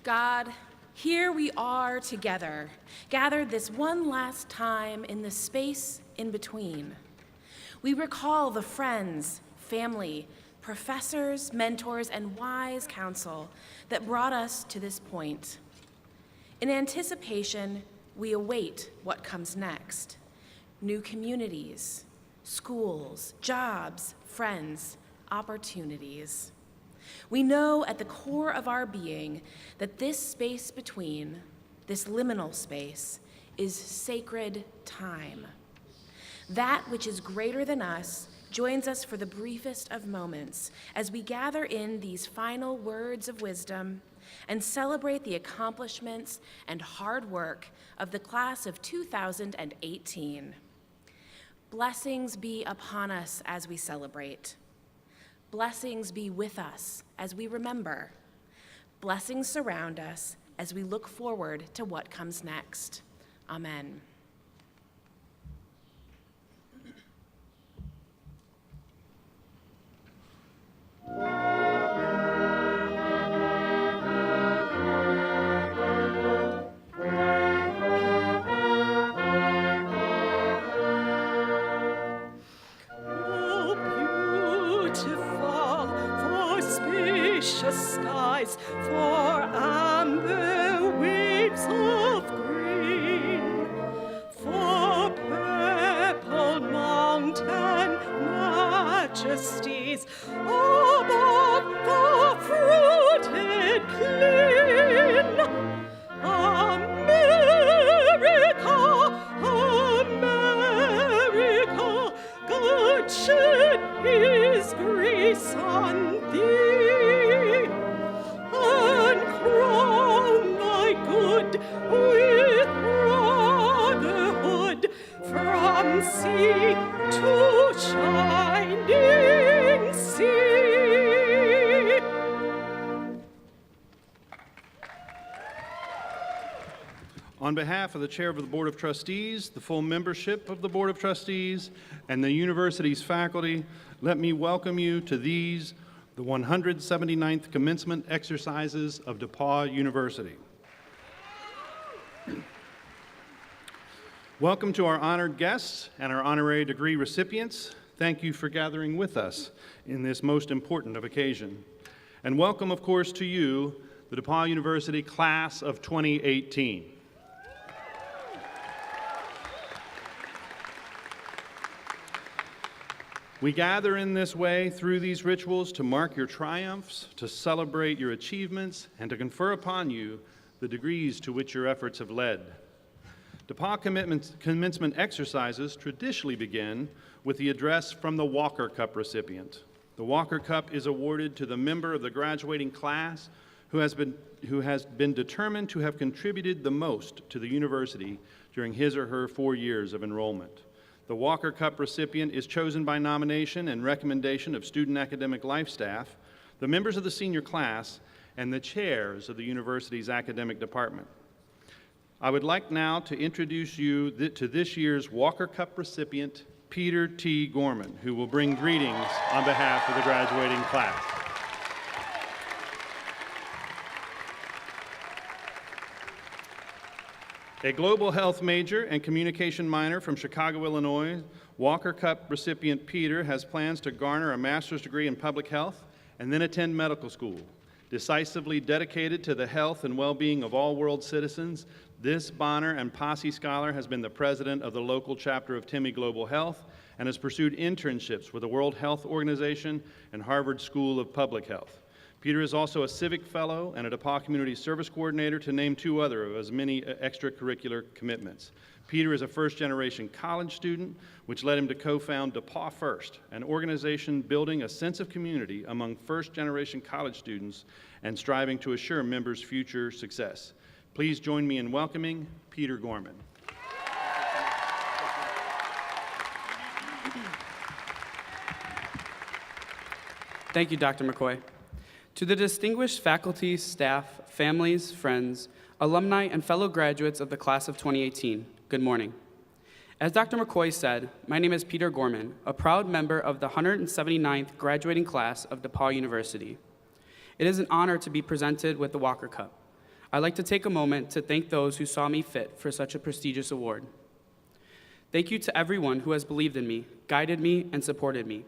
God, here we are together, gathered this one last time in the space in between. We recall the friends, family, professors, mentors, and wise counsel that brought us to this point. In anticipation, we await what comes next. New communities, schools, jobs, friends, opportunities. We know at the core of our being that this space between, this liminal space, is sacred time. That which is greater than us joins us for the briefest of moments as we gather in these final words of wisdom and celebrate the accomplishments and hard work of the class of 2018. Blessings be upon us as we celebrate. Blessings be with us as we remember. Blessings surround us as we look forward to what comes next. Amen. Skies for amber waves of green, for purple mountain majesties above the fruited plain. America, America, God shed his grace on thee. With brotherhood from sea to shining sea. On behalf of the Chair of the Board of Trustees, the full membership of the Board of Trustees, and the university's faculty, let me welcome you to these, the 179th commencement exercises of DePauw University. Welcome to our honored guests and our honorary degree recipients. Thank you for gathering with us in this most important of occasion. And welcome, of course, to you, the DePauw University class of 2018. We gather in this way through these rituals to mark your triumphs, to celebrate your achievements, and to confer upon you the degrees to which your efforts have led. DePauw commencement exercises traditionally begin with the address from the Walker Cup recipient. The Walker Cup is awarded to the member of the graduating class who has been determined to have contributed the most to the university during his or her 4 years of enrollment. The Walker Cup recipient is chosen by nomination and recommendation of student academic life staff, the members of the senior class, and the chairs of the university's academic department. I would like now to introduce you to this year's Walker Cup recipient, Peter T. Gorman, who will bring greetings on behalf of the graduating class. A global health major and communication minor from Chicago, Illinois, Walker Cup recipient Peter has plans to garner a master's degree in public health and then attend medical school. Decisively dedicated to the health and well-being of all world citizens, this Bonner and Posse Scholar has been the president of the local chapter of TIMI Global Health and has pursued internships with the World Health Organization and Harvard School of Public Health. Peter is also a civic fellow and a DePauw Community Service Coordinator, to name two other of his many extracurricular commitments. Peter is a first-generation college student, which led him to co-found DePauw First, an organization building a sense of community among first-generation college students and striving to assure members' future success. Please join me in welcoming Peter Gorman. Thank you, Dr. McCoy. To the distinguished faculty, staff, families, friends, alumni, and fellow graduates of the class of 2018, good morning. As Dr. McCoy said, my name is Peter Gorman, a proud member of the 179th graduating class of DePauw University. It is an honor to be presented with the Walker Cup. I'd like to take a moment to thank those who saw me fit for such a prestigious award. Thank you to everyone who has believed in me, guided me, and supported me.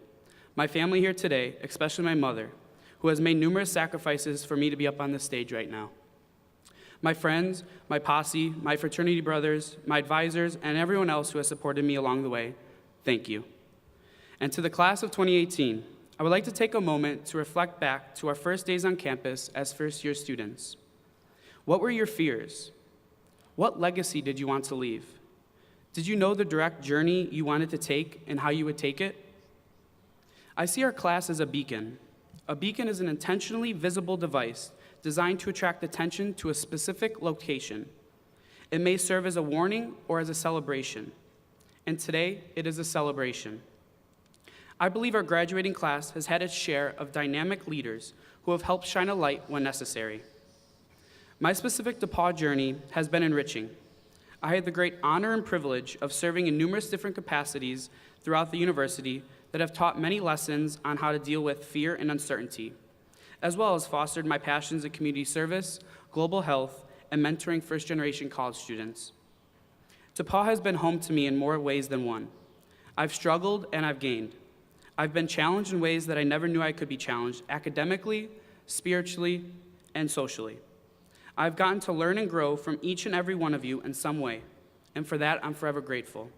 My family here today, especially my mother, who has made numerous sacrifices for me to be up on this stage right now. My friends, my posse, my fraternity brothers, my advisors, and everyone else who has supported me along the way, thank you. And to the class of 2018, I would like to take a moment to reflect back to our first days on campus as first-year students. What were your fears? What legacy did you want to leave? Did you know the direct journey you wanted to take and how you would take it? I see our class as a beacon. A beacon is an intentionally visible device designed to attract attention to a specific location. It may serve as a warning or as a celebration. And today, it is a celebration. I believe our graduating class has had its share of dynamic leaders who have helped shine a light when necessary. My specific DePauw journey has been enriching. I had the great honor and privilege of serving in numerous different capacities throughout the university that have taught many lessons on how to deal with fear and uncertainty, as well as fostered my passions in community service, global health, and mentoring first-generation college students. DePauw has been home to me in more ways than one. I've struggled and I've gained. I've been challenged in ways that I never knew I could be challenged, academically, spiritually, and socially. I've gotten to learn and grow from each and every one of you in some way, and for that, I'm forever grateful.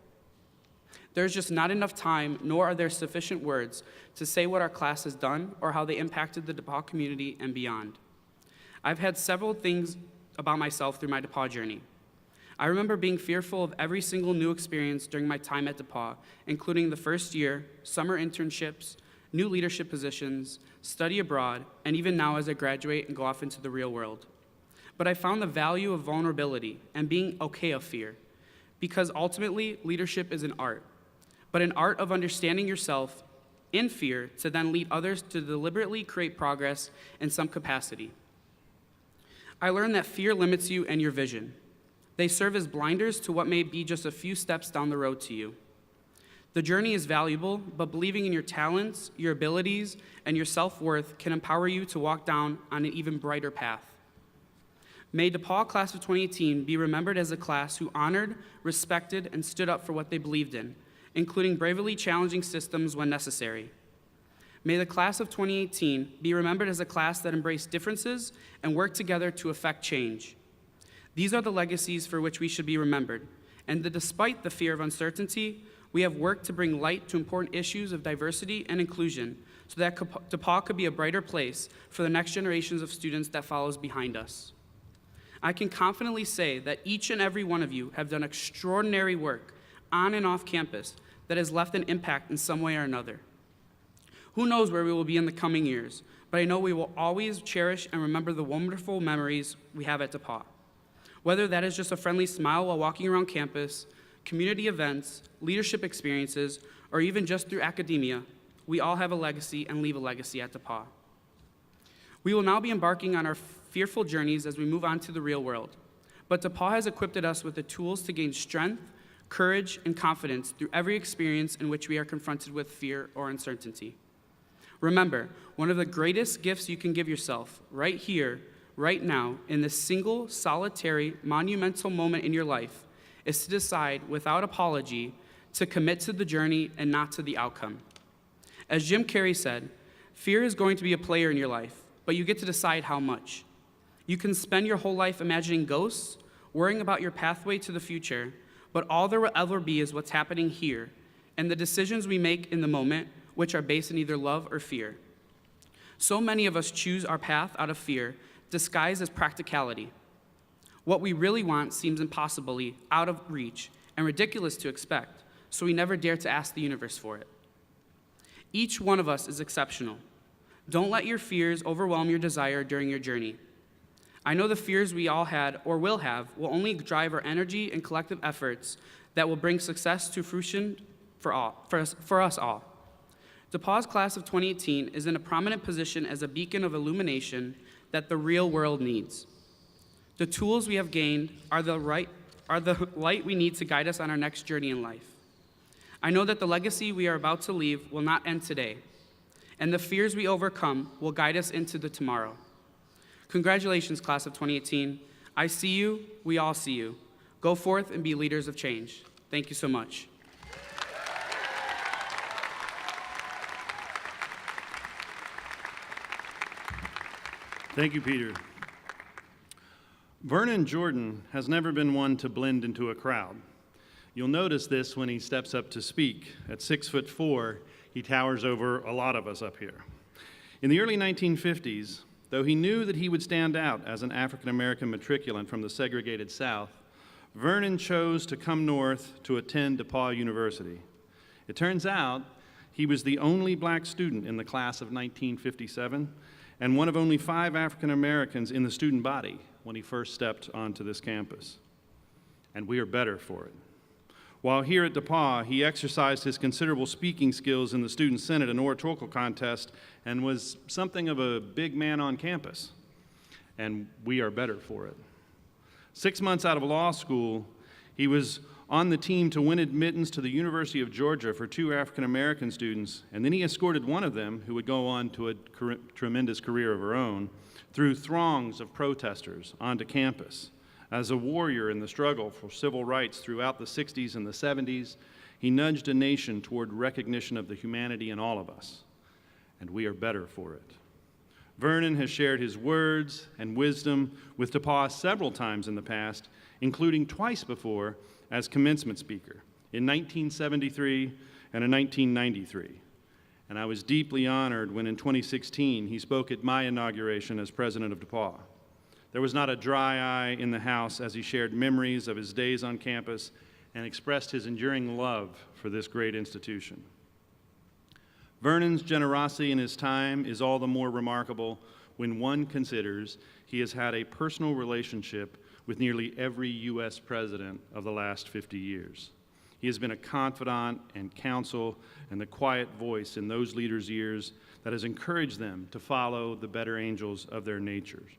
There's just not enough time, nor are there sufficient words to say what our class has done or how they impacted the DePauw community and beyond. I've had several things about myself through my DePauw journey. I remember being fearful of every single new experience during my time at DePauw, including the first year, summer internships, new leadership positions, study abroad, and even now as I graduate and go off into the real world. But I found the value of vulnerability and being okay of fear, because ultimately, leadership is an art, but an art of understanding yourself in fear to then lead others to deliberately create progress in some capacity. I learned that fear limits you and your vision. They serve as blinders to what may be just a few steps down the road to you. The journey is valuable, but believing in your talents, your abilities, and your self-worth can empower you to walk down on an even brighter path. May DePauw Class of 2018 be remembered as a class who honored, respected, and stood up for what they believed in, including bravely challenging systems when necessary. May the Class of 2018 be remembered as a class that embraced differences and worked together to effect change. These are the legacies for which we should be remembered, and that despite the fear of uncertainty, we have worked to bring light to important issues of diversity and inclusion so that DePauw could be a brighter place for the next generations of students that follows behind us. I can confidently say that each and every one of you have done extraordinary work on and off campus that has left an impact in some way or another. Who knows where we will be in the coming years, but I know we will always cherish and remember the wonderful memories we have at DePauw. Whether that is just a friendly smile while walking around campus, community events, leadership experiences, or even just through academia, we all have a legacy and leave a legacy at DePauw. We will now be embarking on our fearful journeys as we move on to the real world, but DePauw has equipped us with the tools to gain strength, courage, and confidence through every experience in which we are confronted with fear or uncertainty. Remember, one of the greatest gifts you can give yourself right here, right now, in this single, solitary, monumental moment in your life is to decide without apology to commit to the journey and not to the outcome. As Jim Carrey said, fear is going to be a player in your life, but you get to decide how much. You can spend your whole life imagining ghosts, worrying about your pathway to the future, but all there will ever be is what's happening here and the decisions we make in the moment, which are based in either love or fear. So many of us choose our path out of fear, disguised as practicality. What we really want seems impossibly out of reach and ridiculous to expect, so we never dare to ask the universe for it. Each one of us is exceptional. Don't let your fears overwhelm your desire during your journey. I know the fears we all had or will have will only drive our energy and collective efforts that will bring success to fruition for us all. DePauw's class of 2018 is in a prominent position as a beacon of illumination that the real world needs. The tools we have gained are the light we need to guide us on our next journey in life. I know that the legacy we are about to leave will not end today. and the fears we overcome will guide us into the tomorrow. Congratulations, class of 2018. I see you, we all see you. Go forth and be leaders of change. Thank you so much. Thank you, Peter. Vernon Jordan has never been one to blend into a crowd. You'll notice this when he steps up to speak. At 6'4", he towers over a lot of us up here. In the early 1950s, though he knew that he would stand out as an African-American matriculant from the segregated South, Vernon chose to come north to attend DePauw University. It turns out he was the only black student in the class of 1957 and one of only 5 African Americans in the student body when he first stepped onto this campus. And we are better for it. While here at DePauw, he exercised his considerable speaking skills in the Student Senate and oratorical contest and was something of a big man on campus. And we are better for it. 6 months out of law school, he was on the team to win admittance to the University of Georgia for 2 African American students, and then he escorted one of them, who would go on to a tremendous career of her own, through throngs of protesters onto campus. As a warrior in the struggle for civil rights throughout the 60s and the 70s, he nudged a nation toward recognition of the humanity in all of us, and we are better for it. Vernon has shared his words and wisdom with DePauw several times in the past, including twice before as commencement speaker, in 1973 and in 1993. And I was deeply honored when in 2016 he spoke at my inauguration as president of DePauw. There was not a dry eye in the house as he shared memories of his days on campus and expressed his enduring love for this great institution. Vernon's generosity in his time is all the more remarkable when one considers he has had a personal relationship with nearly every U.S. president of the last 50 years. He has been a confidant and counsel and the quiet voice in those leaders' ears that has encouraged them to follow the better angels of their natures.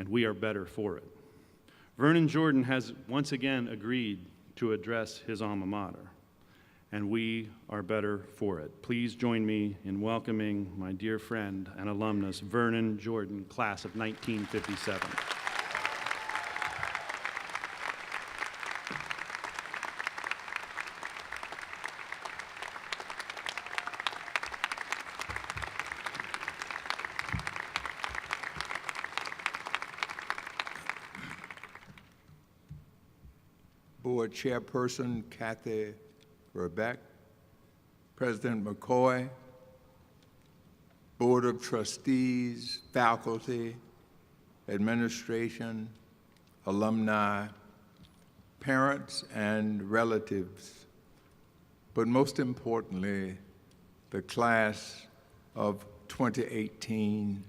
And we are better for it. Vernon Jordan has once again agreed to address his alma mater, and we are better for it. Please join me in welcoming my dear friend and alumnus, Vernon Jordan, class of 1957. Board Chairperson Kathy Vrabeck, President McCoy, Board of Trustees, faculty, administration, alumni, parents, and relatives, but most importantly, the class of 2018,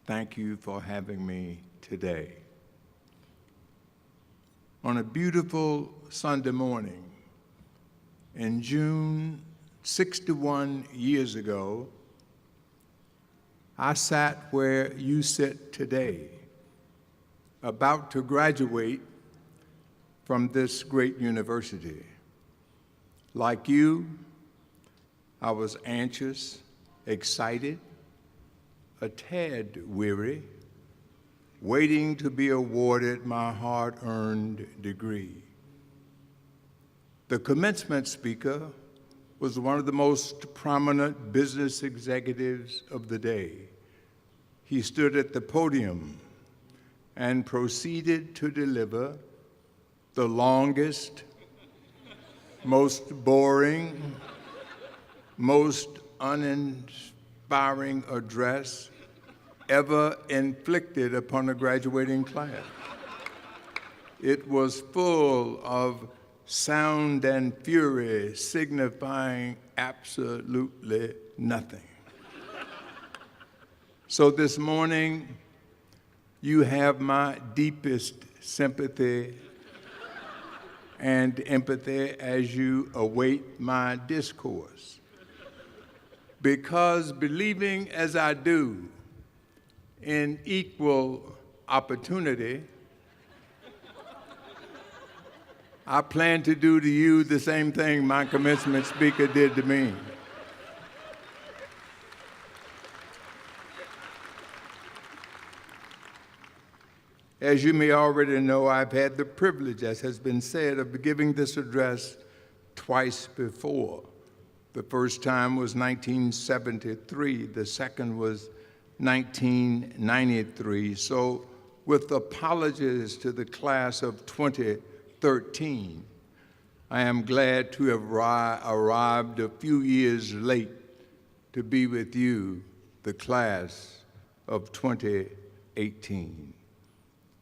thank you for having me today. On a beautiful Sunday morning in June, 61 years ago, I sat where you sit today, about to graduate from this great university. Like you, I was anxious, excited, a tad weary, waiting to be awarded my hard-earned degree. The commencement speaker was one of the most prominent business executives of the day. He stood at the podium and proceeded to deliver the longest, most boring, most uninspiring address ever inflicted upon a graduating class. It was full of sound and fury, signifying absolutely nothing. So this morning, you have my deepest sympathy and empathy as you await my discourse. Because believing as I do in equal opportunity, I plan to do to you the same thing my commencement speaker did to me. As you may already know, I've had the privilege, as has been said, of giving this address twice before. The first time was 1973, the second was 1993. So, with apologies to the class of 2013, I am glad to have arrived a few years late to be with you, the class of 2018.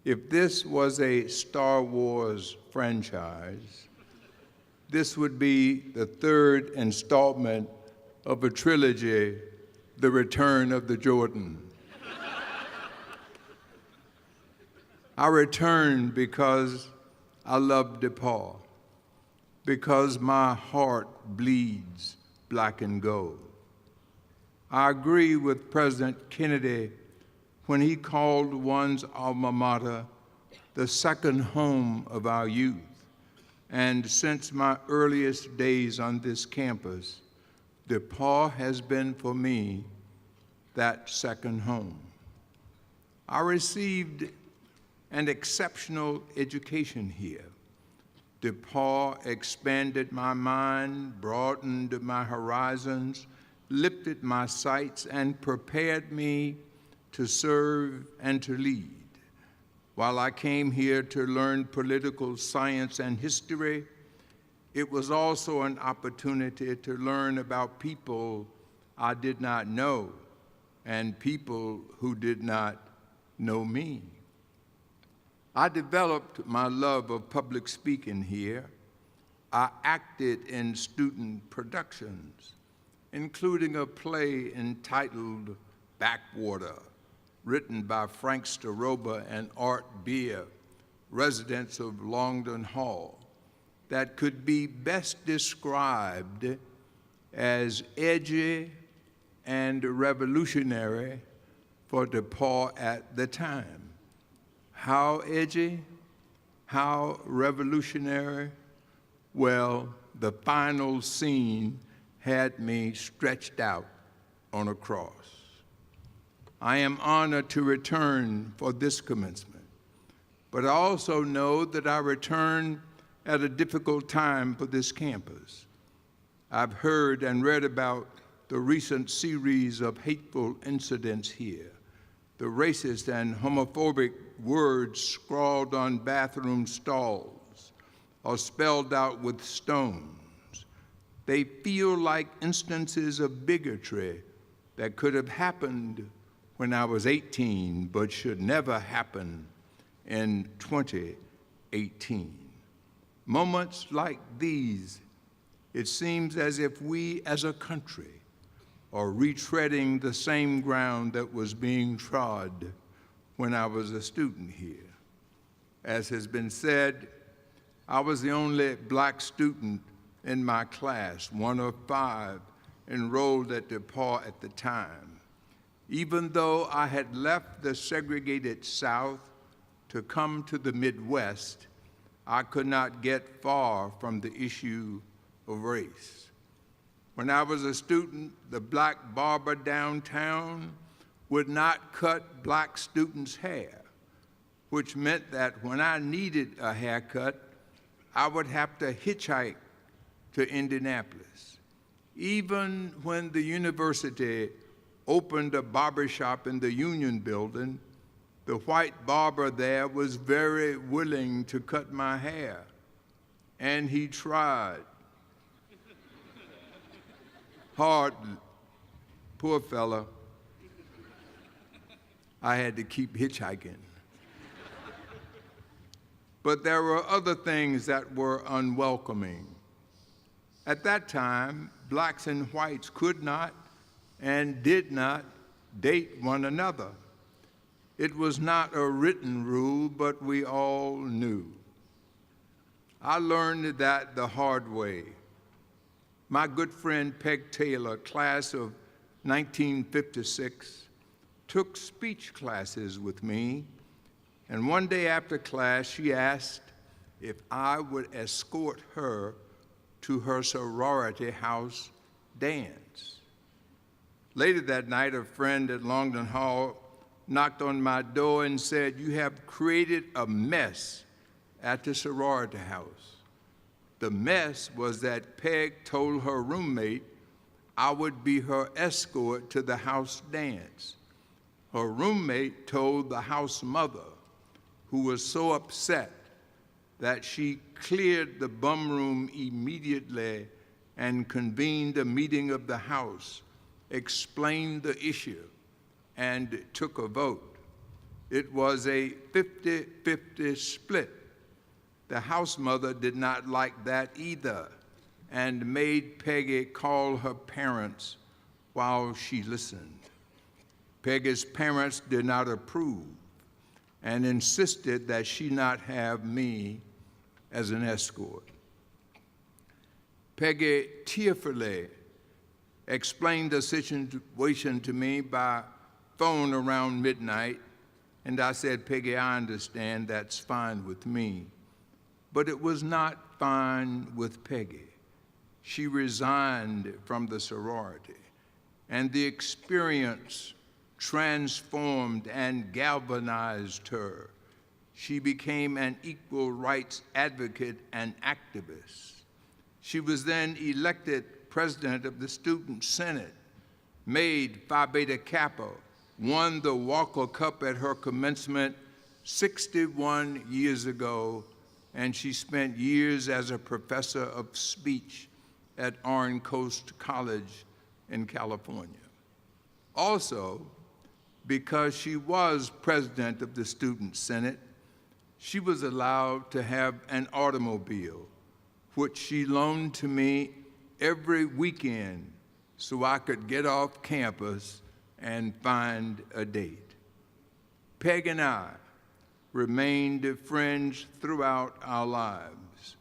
If this was a Star Wars franchise, this would be the third installment of a trilogy, The Return of the Jordan. I return because I love DePauw, because my heart bleeds black and gold. I agree with President Kennedy when he called one's alma mater the second home of our youth. And since my earliest days on this campus, DePauw has been for me that second home. I received an exceptional education here. DePauw expanded my mind, broadened my horizons, lifted my sights, and prepared me to serve and to lead. While I came here to learn political science and history, it was also an opportunity to learn about people I did not know and people who did not know me. I developed my love of public speaking here. I acted in student productions, including a play entitled Backwater, written by Frank Staroba and Art Beer, residents of Longden Hall, that could be best described as edgy and revolutionary for DePauw at the time. How edgy? How revolutionary? Well, the final scene had me stretched out on a cross. I am honored to return for this commencement, but I also know that I return at a difficult time for this campus. I've heard and read about the recent series of hateful incidents here, the racist and homophobic words scrawled on bathroom stalls or spelled out with stones. They feel like instances of bigotry that could have happened when I was 18, but should never happen in 2018. Moments like these, it seems as if we as a country are retreading the same ground that was being trod when I was a student here. As has been said, I was the only black student in my class, one of 5 enrolled at DePauw at the time. Even though I had left the segregated South to come to the Midwest, I could not get far from the issue of race. When I was a student, the black barber downtown would not cut black students' hair, which meant that when I needed a haircut, I would have to hitchhike to Indianapolis. Even when the university opened a barbershop in the Union Building, the white barber there was very willing to cut my hair, and he tried hard. Poor fella. I had to keep hitchhiking. But there were other things that were unwelcoming. At that time, blacks and whites could not and did not date one another. It was not a written rule, but we all knew. I learned that the hard way. My good friend Peg Taylor, class of 1956, took speech classes with me, and one day after class, she asked if I would escort her to her sorority house dance. Later that night, a friend at Longden Hall knocked on my door and said, "You have created a mess at the sorority house." The mess was that Peg told her roommate I would be her escort to the house dance. Her roommate told the house mother, who was so upset that she cleared the bum room immediately and convened a meeting of the house, explained the issue, and took a vote. It was a 50-50 split. The house mother did not like that either and made Peggy call her parents while she listened. Peggy's parents did not approve and insisted that she not have me as an escort. Peggy tearfully explained the situation to me by phone around midnight, and I said, "Peggy, I understand, that's fine with me." But it was not fine with Peggy. She resigned from the sorority, and the experience transformed and galvanized her. She became an equal rights advocate and activist. She was then elected president of the Student Senate, made Phi Beta Kappa, won the Walker Cup at her commencement 61 years ago, and she spent years as a professor of speech at Orange Coast College in California. Also, because she was president of the Student Senate, she was allowed to have an automobile, which she loaned to me every weekend so I could get off campus and find a date. Peg and I remained friends throughout our lives.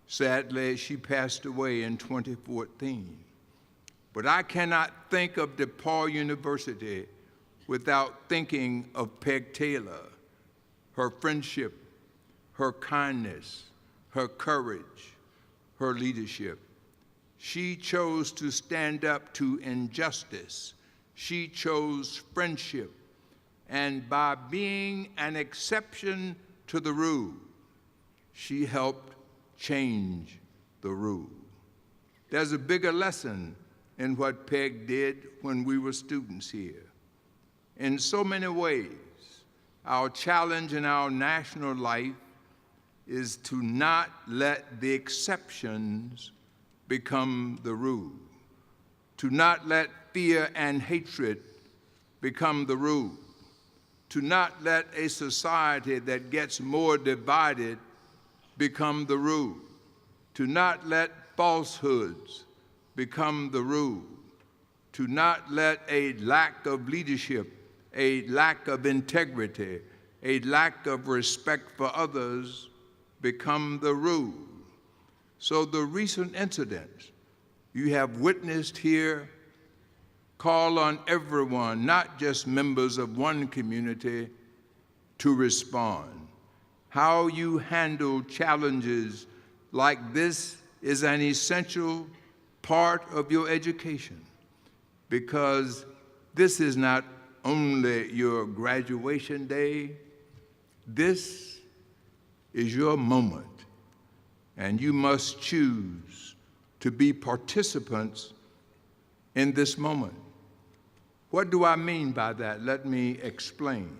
Sadly, she passed away in 2014. But I cannot think of DePauw University without thinking of Peg Taylor, her friendship, her kindness, her courage, her leadership. She chose to stand up to injustice. She chose friendship. And by being an exception to the rule, she helped change the rule. There's a bigger lesson in what Peg did when we were students here. In so many ways, our challenge in our national life is to not let the exceptions become the rule, to not let fear and hatred become the rule, to not let a society that gets more divided become the rule, to not let falsehoods become the rule, to not let a lack of leadership, a lack of integrity, a lack of respect for others become the rule. So the recent incidents you have witnessed here call on everyone, not just members of one community, to respond. How you handle challenges like this is an essential part of your education, because this is not only your graduation day, this is your moment, and you must choose to be participants in this moment. What do I mean by that? Let me explain.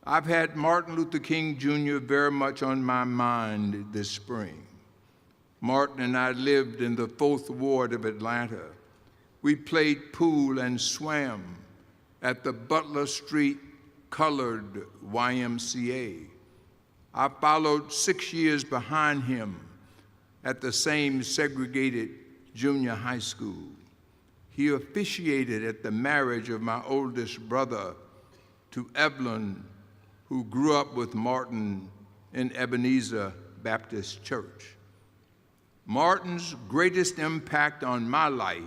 I've had Martin Luther King Jr. very much on my mind this spring. Martin and I lived in the 4th Ward of Atlanta. We played pool and swam at the Butler Street Colored YMCA. I followed 6 years behind him at the same segregated junior high school. He officiated at the marriage of my oldest brother to Evelyn, who grew up with Martin in Ebenezer Baptist Church. Martin's greatest impact on my life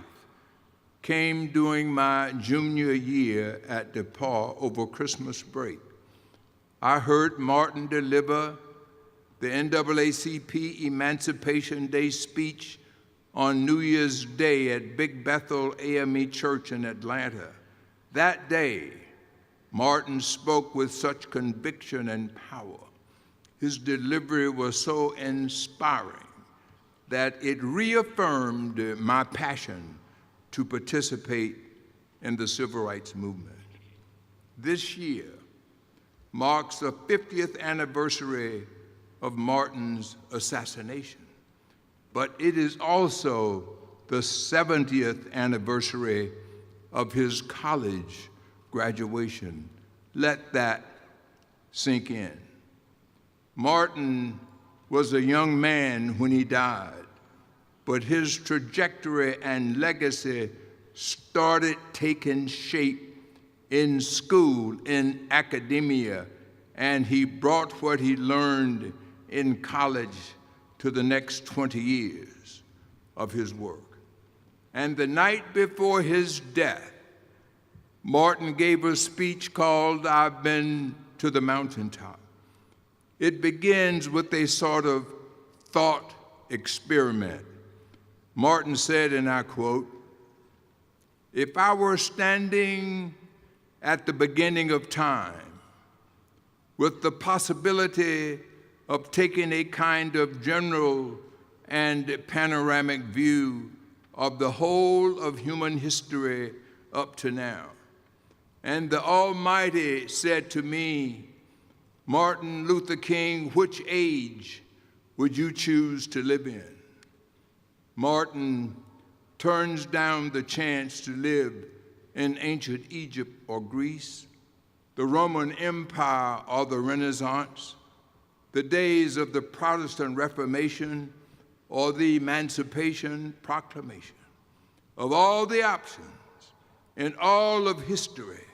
came during my junior year at DePauw over Christmas break. I heard Martin deliver the NAACP Emancipation Day speech on New Year's Day at Big Bethel AME Church in Atlanta. That day, Martin spoke with such conviction and power. His delivery was so inspiring that it reaffirmed my passion to participate in the civil rights movement. This year marks the 50th anniversary of Martin's assassination, but it is also the 70th anniversary of his college graduation. Let that sink in. Martin was a young man when he died, but his trajectory and legacy started taking shape in school, in academia, and he brought what he learned in college to the next 20 years of his work. And the night before his death, Martin gave a speech called "I've Been to the Mountaintop." It begins with a sort of thought experiment. Martin said, and I quote, "If I were standing at the beginning of time with the possibility of taking a kind of general and panoramic view of the whole of human history up to now, and the Almighty said to me, 'Martin Luther King, which age would you choose to live in?' Martin turns down the chance to live in ancient Egypt or Greece, the Roman Empire or the Renaissance, the days of the Protestant Reformation or the Emancipation Proclamation. Of all the options in all of history,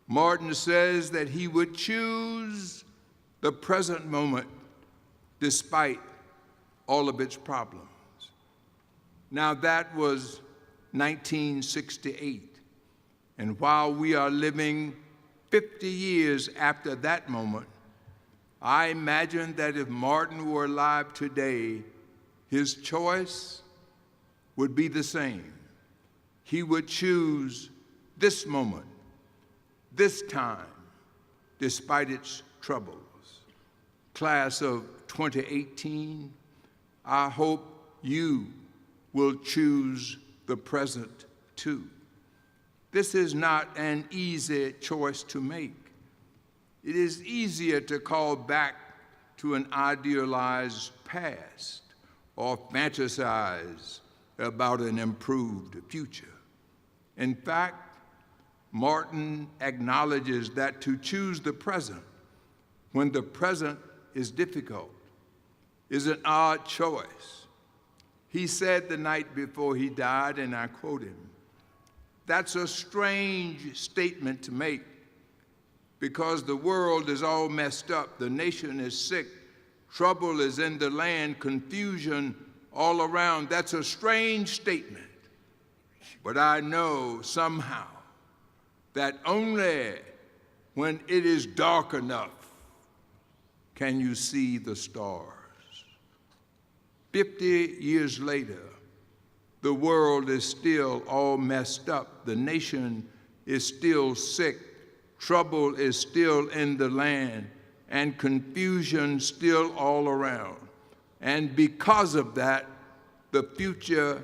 Martin says that he would choose the present moment despite all of its problems." Now that was 1968. And while we are living 50 years after that moment, I imagine that if Martin were alive today, his choice would be the same. He would choose this moment, this time, despite its troubles. Class of 2018, I hope you will choose the present too. This is not an easy choice to make. It is easier to call back to an idealized past or fantasize about an improved future. In fact, Martin acknowledges that to choose the present when the present is difficult is an odd choice. He said the night before he died, and I quote him, "That's a strange statement to make because the world is all messed up, the nation is sick, trouble is in the land, confusion all around. That's a strange statement. But I know somehow that only when it is dark enough can you see the stars." 50 years later, the world is still all messed up. The nation is still sick. Trouble is still in the land, and confusion still all around. And because of that, the future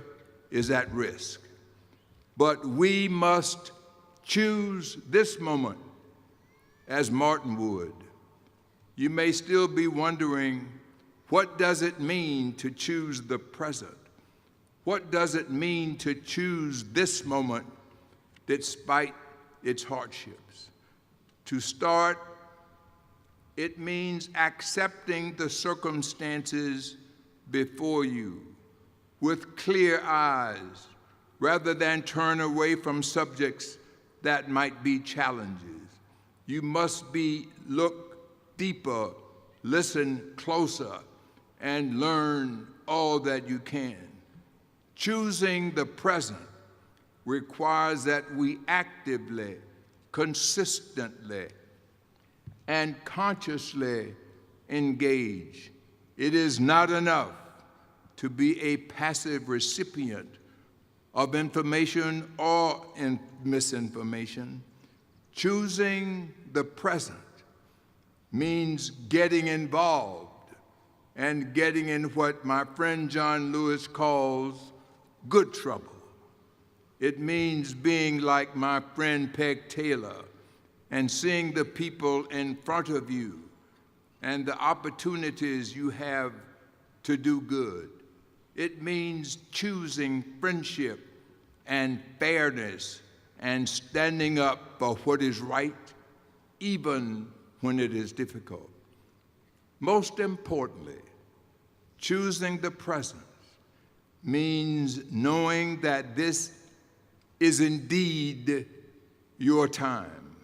is at risk. But we must choose this moment as Martin would. You may still be wondering, what does it mean to choose the present? What does it mean to choose this moment despite its hardships? To start, it means accepting the circumstances before you with clear eyes rather than turn away from subjects that might be challenges. You must look deeper, listen closer, and learn all that you can. Choosing the present requires that we actively, consistently, and consciously engage. It is not enough to be a passive recipient of information or misinformation. Choosing the present means getting involved and getting in what my friend John Lewis calls good trouble. It means being like my friend Peg Taylor and seeing the people in front of you and the opportunities you have to do good. It means choosing friendship and fairness and standing up for what is right, even when it is difficult. Most importantly, choosing the present means knowing that this is indeed your time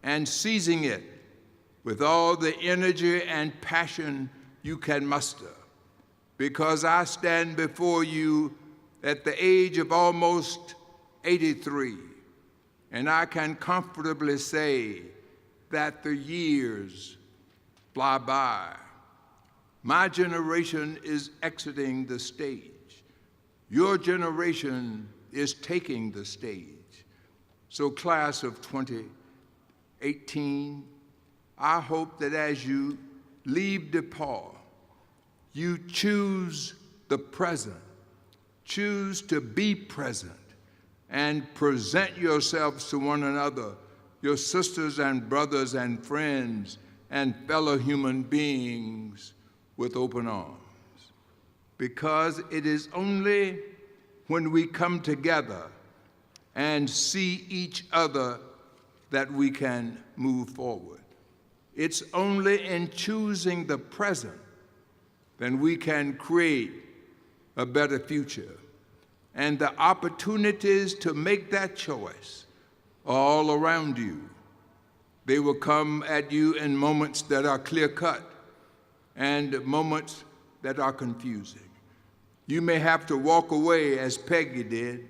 and seizing it with all the energy and passion you can muster. Because I stand before you at the age of almost 83, and I can comfortably say that the years fly by. My generation is exiting the stage. Your generation is taking the stage. So class of 2018, I hope that as you leave DePauw, you choose the present, choose to be present, and present yourselves to one another, your sisters and brothers and friends and fellow human beings, with open arms. Because it is only when we come together and see each other that we can move forward. It's only in choosing the present that we can create a better future. And the opportunities to make that choice are all around you. They will come at you in moments that are clear-cut and moments that are confusing. You may have to walk away as Peggy did,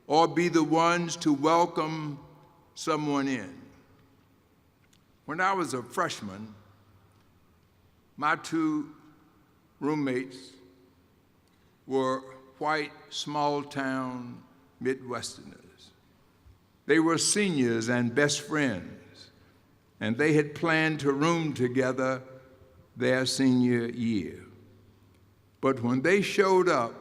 or be the ones to welcome someone in. When I was a freshman, my two roommates were white, small-town Midwesterners. They were seniors and best friends, and they had planned to room together their senior year. But when they showed up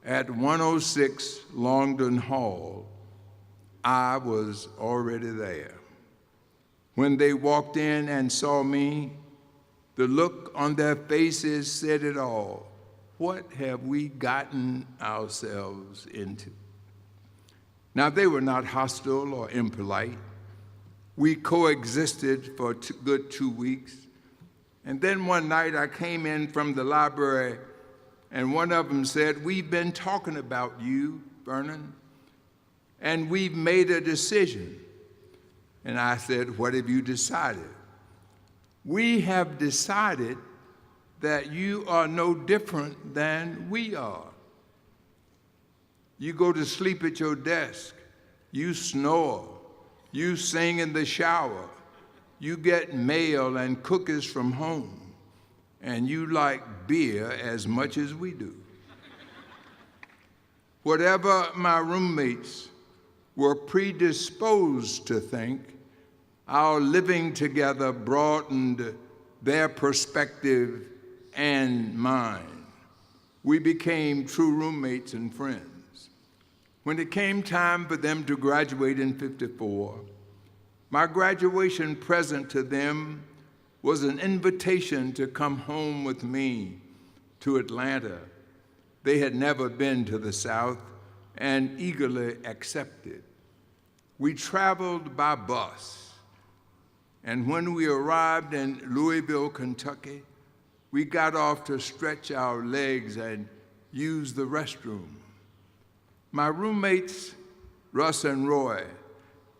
at 106 Longden Hall, I was already there. When they walked in and saw me, the look on their faces said it all. What have we gotten ourselves into? Now, they were not hostile or impolite. We coexisted for a good 2 weeks. And then one night I came in from the library and one of them said, "We've been talking about you, Vernon, and we've made a decision." And I said, "What have you decided?" "We have decided that you are no different than we are. You go to sleep at your desk, you snore, you sing in the shower, you get mail and cookies from home, and you like beer as much as we do." Whatever my roommates were predisposed to think, our living together broadened their perspective and mine. We became true roommates and friends. When it came time for them to graduate in '54, my graduation present to them was an invitation to come home with me to Atlanta. They had never been to the South and eagerly accepted. We traveled by bus, and when we arrived in Louisville, Kentucky, we got off to stretch our legs and use the restroom. My roommates, Russ and Roy,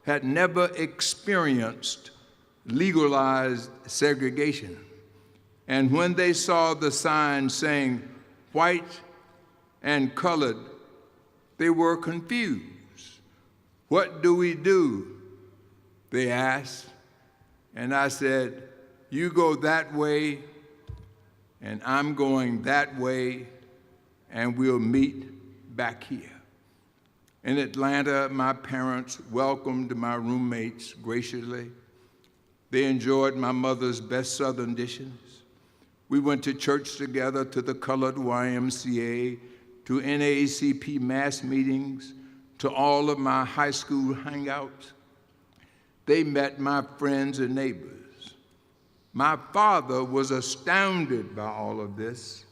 had never experienced legalized segregation. And when they saw the sign saying white and colored, they were confused. "What do we do?" they asked. And I said, "You go that way, and I'm going that way, and we'll meet back here." In Atlanta, my parents welcomed my roommates graciously. They enjoyed my mother's best Southern dishes. We went to church together, to the colored YMCA, to NAACP mass meetings, to all of my high school hangouts. They met my friends and neighbors. My father was astounded by all of this.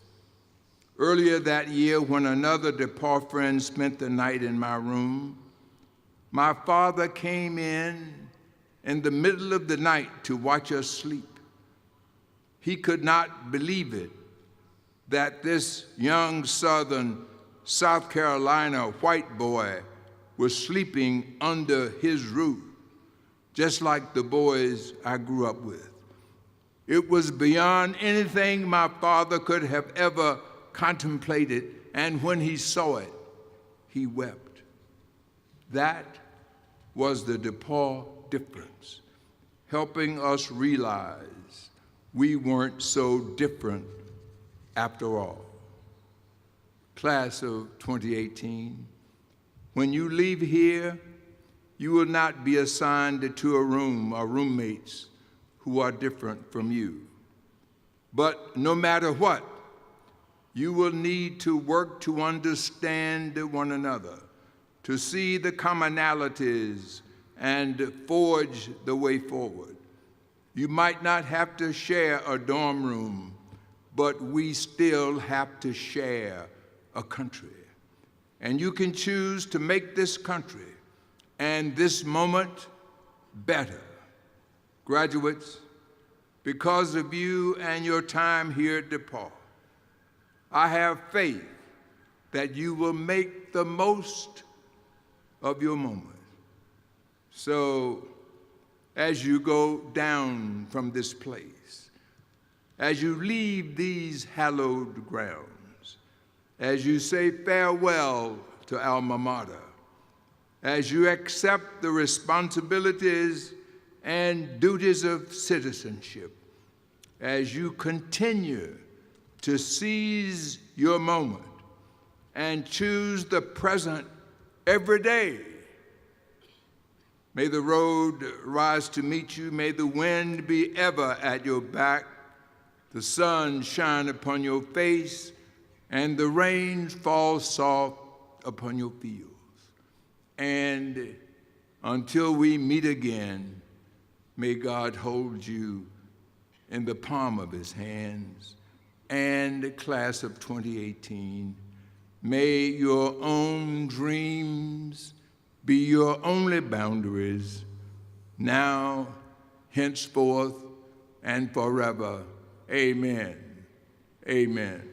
Earlier that year, when another DePauw friend spent the night in my room, my father came in the middle of the night to watch us sleep. He could not believe it, that this young Southern South Carolina white boy was sleeping under his roof, just like the boys I grew up with. It was beyond anything my father could have ever contemplated, and when he saw it, he wept. That was the DePauw difference, helping us realize we weren't so different after all. Class of 2018, when you leave here, you will not be assigned to a room or roommates who are different from you. But no matter what, you will need to work to understand one another, to see the commonalities and forge the way forward. You might not have to share a dorm room, but we still have to share a country. And you can choose to make this country and this moment better. Graduates, because of you and your time here at DePauw, I have faith that you will make the most of your moment. So, as you go down from this place, as you leave these hallowed grounds, as you say farewell to alma mater, as you accept the responsibilities and duties of citizenship, as you continue to seize your moment and choose the present every day. May the road rise to meet you. May the wind be ever at your back, the sun shine upon your face, and the rain fall soft upon your fields. And until we meet again, may God hold you in the palm of his hands. And class of 2018, may your own dreams be your only boundaries, now, henceforth, and forever. Amen. Amen.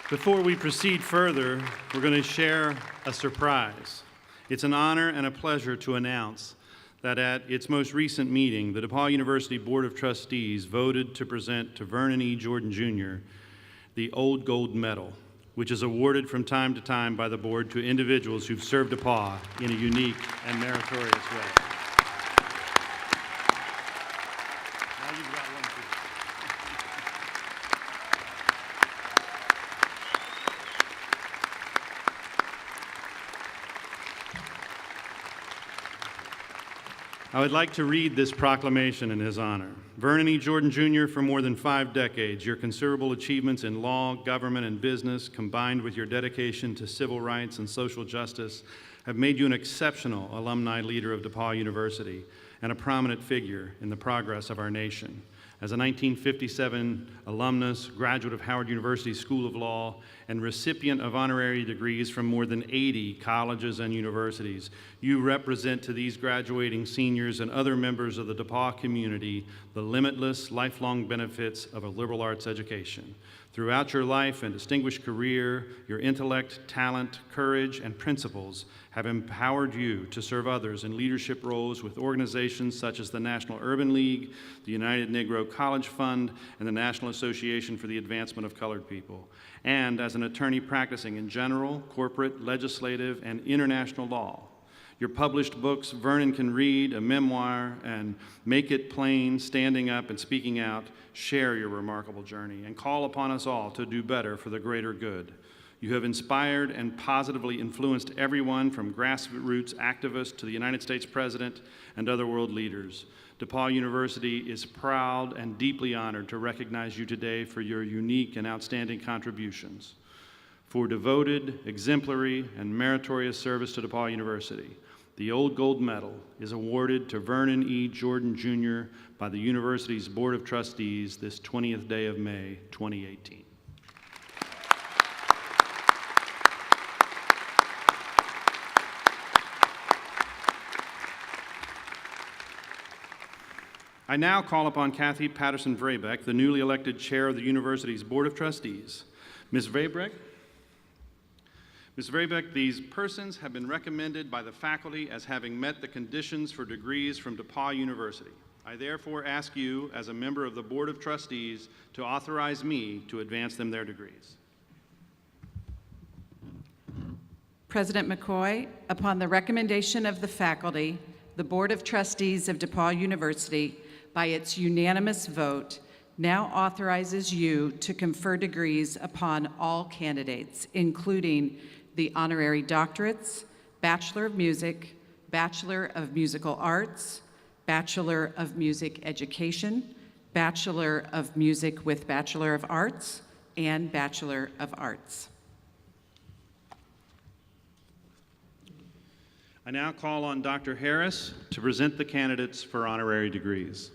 Before we proceed further, we're going to share a surprise. It's an honor and a pleasure to announce that at its most recent meeting, the DePauw University Board of Trustees voted to present to Vernon E. Jordan Jr. the Old Gold Medal, which is awarded from time to time by the board to individuals who've served DePauw in a unique and meritorious way. Now you've got one too. I would like to read this proclamation in his honor. Vernon E. Jordan Jr., for more than 5 decades, your considerable achievements in law, government, and business, combined with your dedication to civil rights and social justice, have made you an exceptional alumni leader of DePauw University and a prominent figure in the progress of our nation. As a 1957 alumnus, graduate of Howard University School of Law, and recipient of honorary degrees from more than 80 colleges and universities, you represent to these graduating seniors and other members of the DePauw community the limitless, lifelong benefits of a liberal arts education. Throughout your life and distinguished career, your intellect, talent, courage, and principles have empowered you to serve others in leadership roles with organizations such as the National Urban League, the United Negro College Fund, and the National Association for the Advancement of Colored People, and as an attorney practicing in general, corporate, legislative, and international law. Your published books, Vernon Can Read, a memoir, and Make It Plain, Standing Up and Speaking Out, share your remarkable journey and call upon us all to do better for the greater good. You have inspired and positively influenced everyone from grassroots activists to the United States President and other world leaders. DePauw University is proud and deeply honored to recognize you today for your unique and outstanding contributions. For devoted, exemplary, and meritorious service to DePauw University, the Old Gold Medal is awarded to Vernon E. Jordan, Jr. by the university's Board of Trustees this 20th day of May, 2018. I now call upon Kathy Patterson Vrabeck, the newly elected chair of the university's Board of Trustees. Ms. Vrabeck, these persons have been recommended by the faculty as having met the conditions for degrees from DePauw University. I therefore ask you, as a member of the Board of Trustees, to authorize me to advance them their degrees. President McCoy, upon the recommendation of the faculty, the Board of Trustees of DePauw University, by its unanimous vote, now authorizes you to confer degrees upon all candidates, including the honorary doctorates, Bachelor of Music, Bachelor of Musical Arts, Bachelor of Music Education, Bachelor of Music with Bachelor of Arts, and Bachelor of Arts. I now call on Dr. Harris to present the candidates for honorary degrees.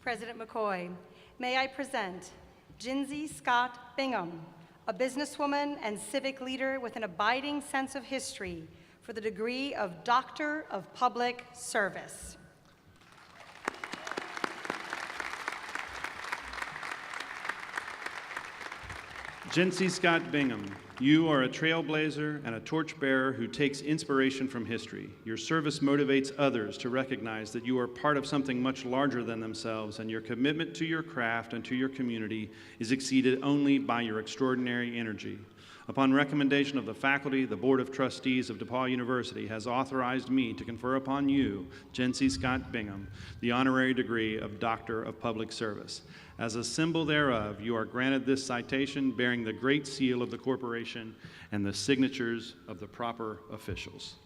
President McCoy, may I present Jinsie Scott Bingham, a businesswoman and civic leader with an abiding sense of history, for the degree of Doctor of Public Service. Jinsie Scott Bingham, you are a trailblazer and a torchbearer who takes inspiration from history. Your service motivates others to recognize that you are part of something much larger than themselves, and your commitment to your craft and to your community is exceeded only by your extraordinary energy. Upon recommendation of the faculty, the Board of Trustees of DePauw University has authorized me to confer upon you, Jinsie Scott Bingham, the honorary degree of Doctor of Public Service. As a symbol thereof, you are granted this citation bearing the great seal of the corporation and the signatures of the proper officials.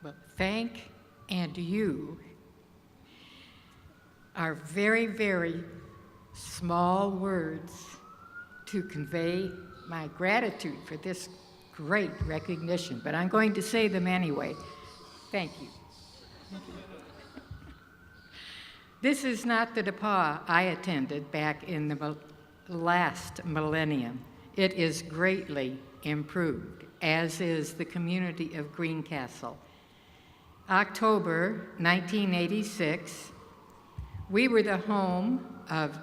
Well, thank and you are very, very small words to convey my gratitude for this great recognition, but I'm going to say them anyway. Thank you. This is not the DePauw I attended back in the last millennium. It is greatly improved, as is the community of Greencastle. October 1986, we were the home of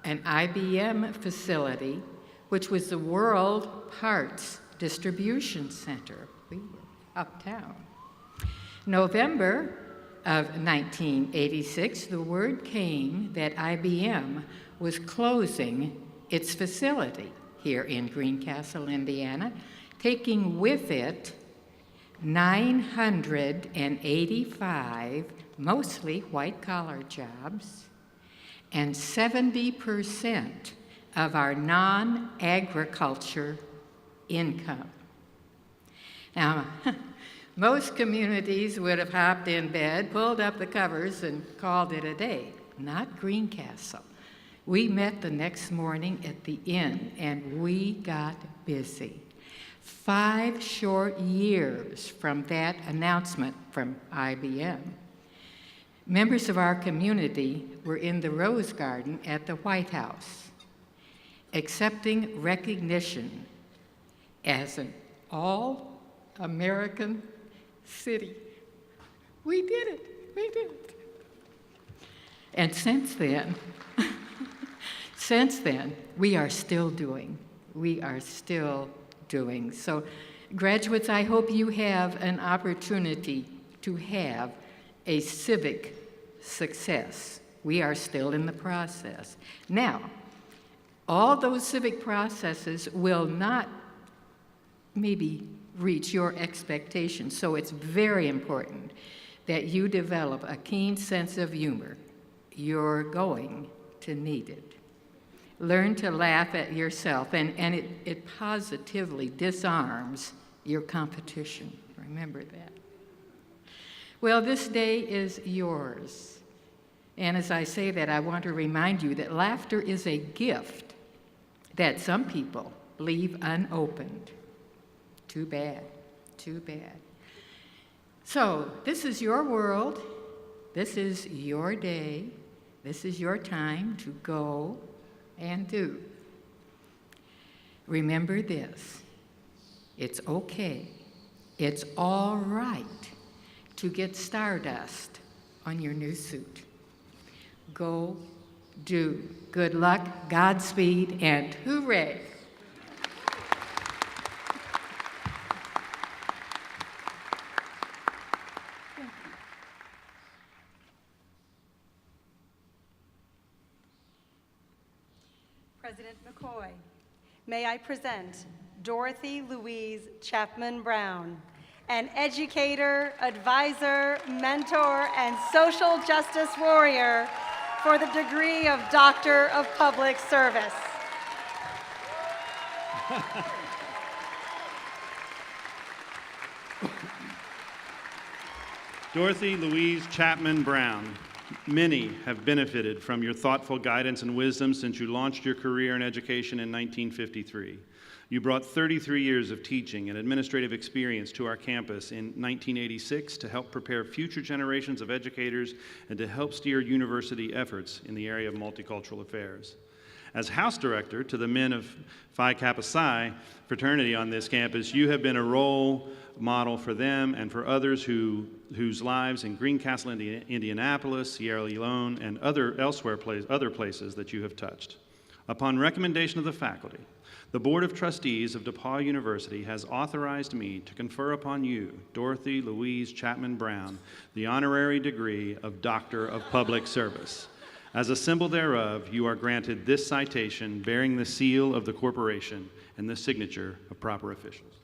an IBM facility, which was the World Parts Distribution Center. We were uptown. November of 1986, the word came that IBM was closing its facility here in Greencastle, Indiana, taking with it 985 mostly white-collar jobs and 70% of our non-agriculture income. Now, most communities would have hopped in bed, pulled up the covers, and called it a day. Not Greencastle. We met the next morning at the inn, and we got busy. 5 short years from that announcement from IBM. Members of our community were in the Rose Garden at the White House, accepting recognition as an all-American city. We did it. We did it. And since then, we are still doing. We are still doing. So, graduates, I hope you have an opportunity to have a civic success. We are still in the process. Now, all those civic processes will not maybe reach your expectations, so it's very important that you develop a keen sense of humor. You're going to need it. Learn to laugh at yourself, and it positively disarms your competition. Remember that. Well, this day is yours. And as I say that, I want to remind you that laughter is a gift that some people leave unopened. Too bad, too bad. So, this is your world. This is your day. This is your time to go and do. Remember this. It's okay. It's all right to get stardust on your new suit. Go do. Good luck, Godspeed, and hooray! President McCoy, may I present Dorothy Louise Chapman Brown, an educator, advisor, mentor, and social justice warrior for the degree of Doctor of Public Service. Dorothy Louise Chapman Brown, many have benefited from your thoughtful guidance and wisdom since you launched your career in education in 1953. You brought 33 years of teaching and administrative experience to our campus in 1986 to help prepare future generations of educators and to help steer university efforts in the area of multicultural affairs. As house director to the men of Phi Kappa Psi fraternity on this campus, you have been a role model for them and for others whose lives in Greencastle, Indianapolis, Sierra Leone, and other places that you have touched. Upon recommendation of the faculty, the Board of Trustees of DePauw University has authorized me to confer upon you, Dorothy Louise Chapman Brown, the honorary degree of Doctor of Public Service. As a symbol thereof, you are granted this citation bearing the seal of the corporation and the signature of proper officials.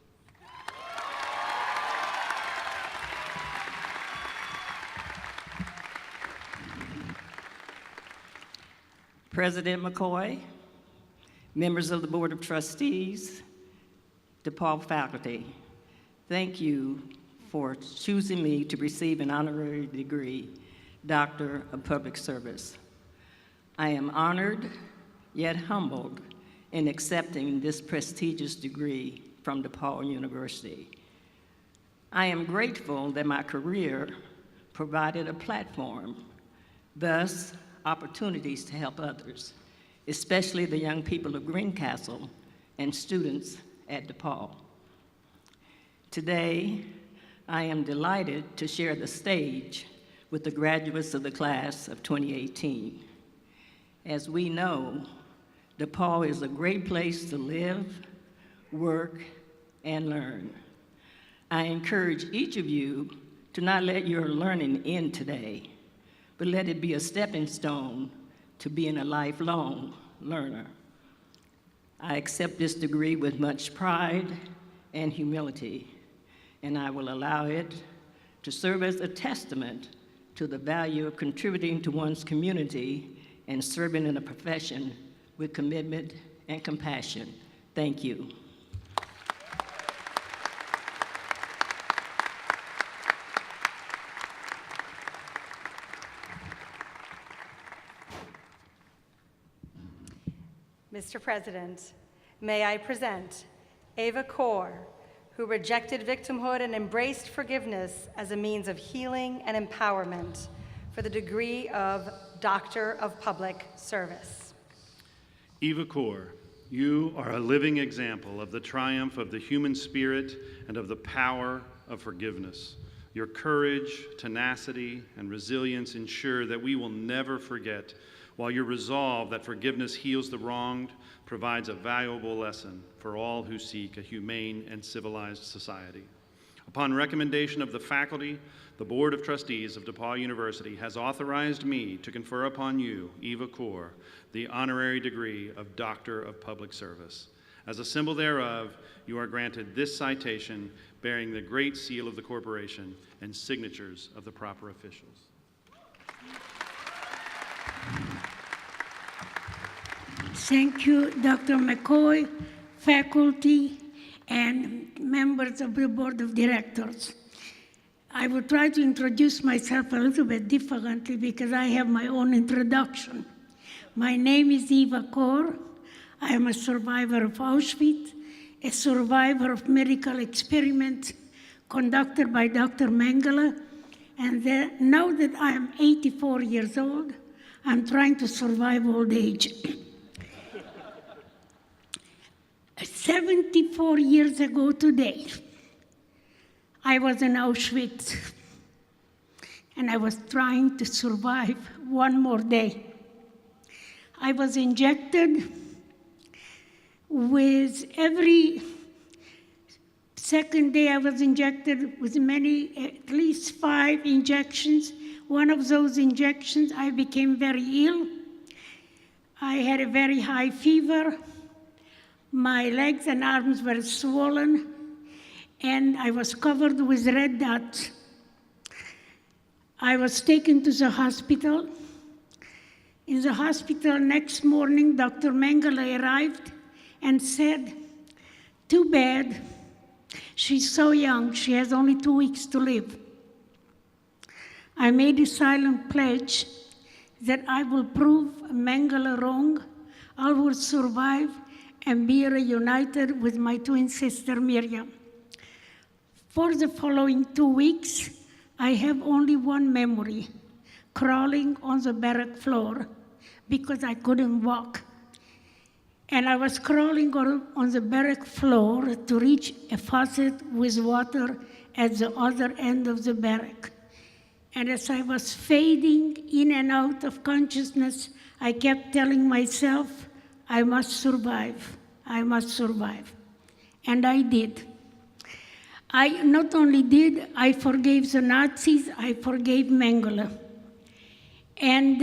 President McCoy, members of the Board of Trustees, DePauw faculty, thank you for choosing me to receive an honorary degree, Doctor of Public Service. I am honored, yet humbled, in accepting this prestigious degree from DePauw University. I am grateful that my career provided a platform, thus opportunities to help others, especially the young people of Greencastle and students at DePauw. Today, I am delighted to share the stage with the graduates of the class of 2018. As we know, DePauw is a great place to live, work, and learn. I encourage each of you to not let your learning end today, but let it be a stepping stone to being a lifelong learner. I accept this degree with much pride and humility, and I will allow it to serve as a testament to the value of contributing to one's community and serving in a profession with commitment and compassion. Thank you. Mr. President, may I present Eva Kor, who rejected victimhood and embraced forgiveness as a means of healing and empowerment for the degree of Doctor of Public Service. Eva Kor, you are a living example of the triumph of the human spirit and of the power of forgiveness. Your courage, tenacity, and resilience ensure that we will never forget, while your resolve that forgiveness heals the wronged provides a valuable lesson for all who seek a humane and civilized society. Upon recommendation of the faculty, the Board of Trustees of DePauw University has authorized me to confer upon you, Eva Kor, the honorary degree of Doctor of Public Service. As a symbol thereof, you are granted this citation bearing the Great Seal of the Corporation and signatures of the proper officials. Thank you, Dr. McCoy, faculty, and members of the Board of Directors. I will try to introduce myself a little bit differently because I have my own introduction. My name is Eva Kor. I am a survivor of Auschwitz, a survivor of medical experiments conducted by Dr. Mengele, and now that I am 84 years old, I'm trying to survive old age. 74 years ago today, I was in Auschwitz, and I was trying to survive one more day. I was injected with every second day I was injected with at least 5 injections. One of those injections, I became very ill. I had a very high fever. My legs and arms were swollen, and I was covered with red dots. I was taken to the hospital. In the hospital next morning, Dr. Mengele arrived and said, "Too bad, she's so young, she has only 2 weeks to live." I made a silent pledge that I will prove Mengele wrong, I will survive and be reunited with my twin sister Miriam. For the following 2 weeks, I have only one memory, crawling on the barrack floor because I couldn't walk. And I was crawling on the barrack floor to reach a faucet with water at the other end of the barrack. And as I was fading in and out of consciousness, I kept telling myself, I must survive, I must survive. And I did. I not only did, I forgave the Nazis, I forgave Mengele. And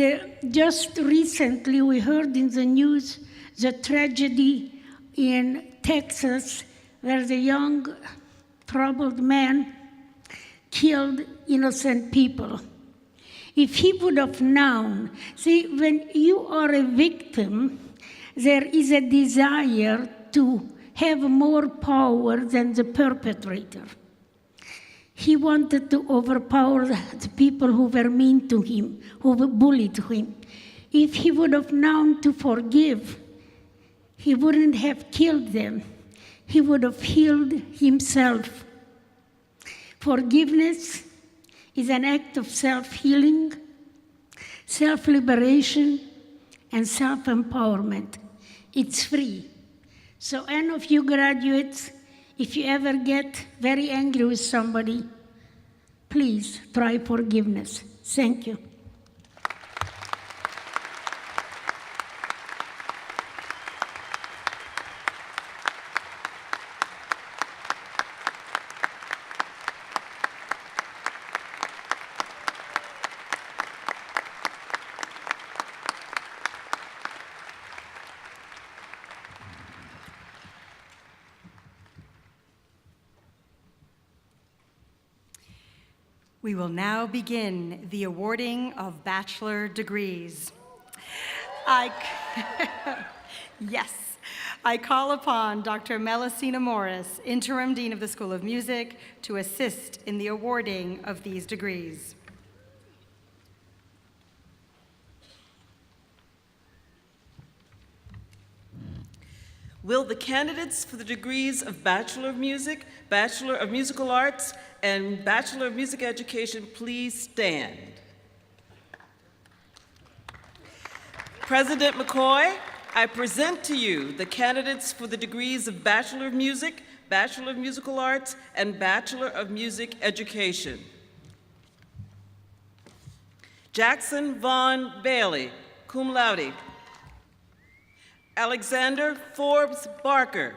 just recently we heard in the news the tragedy in Texas where the young troubled man killed innocent people. If he would have known, see, when you are a victim, there is a desire to have more power than the perpetrator. He wanted to overpower the people who were mean to him, who bullied him. If he would have known to forgive, he wouldn't have killed them. He would have healed himself. Forgiveness is an act of self-healing, self-liberation, and self-empowerment. It's free. So any of you graduates, if you ever get very angry with somebody, please try forgiveness. Thank you. We will now begin the awarding of bachelor degrees. Yes, I call upon Dr. Melisina Morris, Interim Dean of the School of Music, to assist in the awarding of these degrees. Will the candidates for the degrees of Bachelor of Music, Bachelor of Musical Arts, and Bachelor of Music Education please stand? President McCoy, I present to you the candidates for the degrees of Bachelor of Music, Bachelor of Musical Arts, and Bachelor of Music Education. Jackson Vaughn Bailey, cum laude. Alexander Forbes Barker.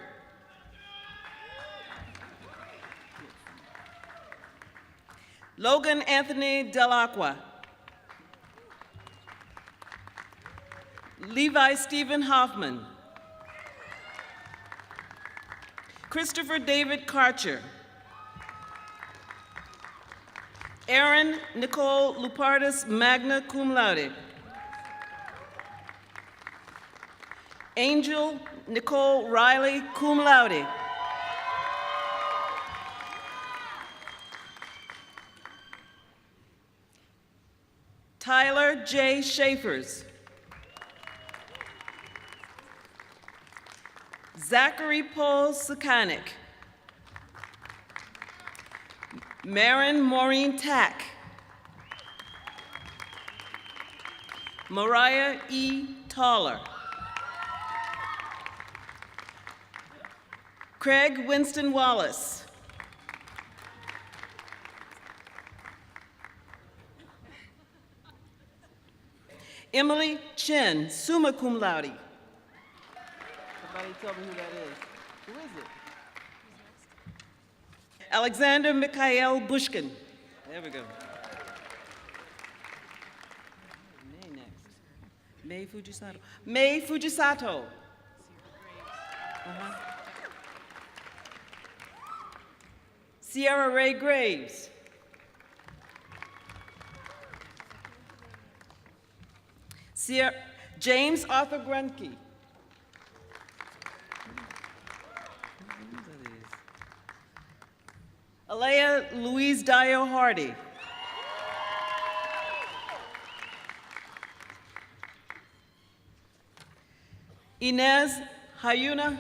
Logan Anthony Delacqua. Levi Stephen Hoffman. Christopher David Karcher. Erin Nicole Lupardis, magna cum laude. Angel Nicole Riley, cum laude. Tyler J. Schaefers. Zachary Paul Sakanik. Marin Maureen Tack. Mariah E. Toller. Craig Winston Wallace. Emily Chen, summa cum laude. Somebody tell me who that is. Who is it? Alexander Mikhail Bushkin. There we go. May next. May Fujisato. May Fujisato. Sierra Ray Graves. James Arthur Grunke. Alea Louise Dio Hardy. Inez Hayuna.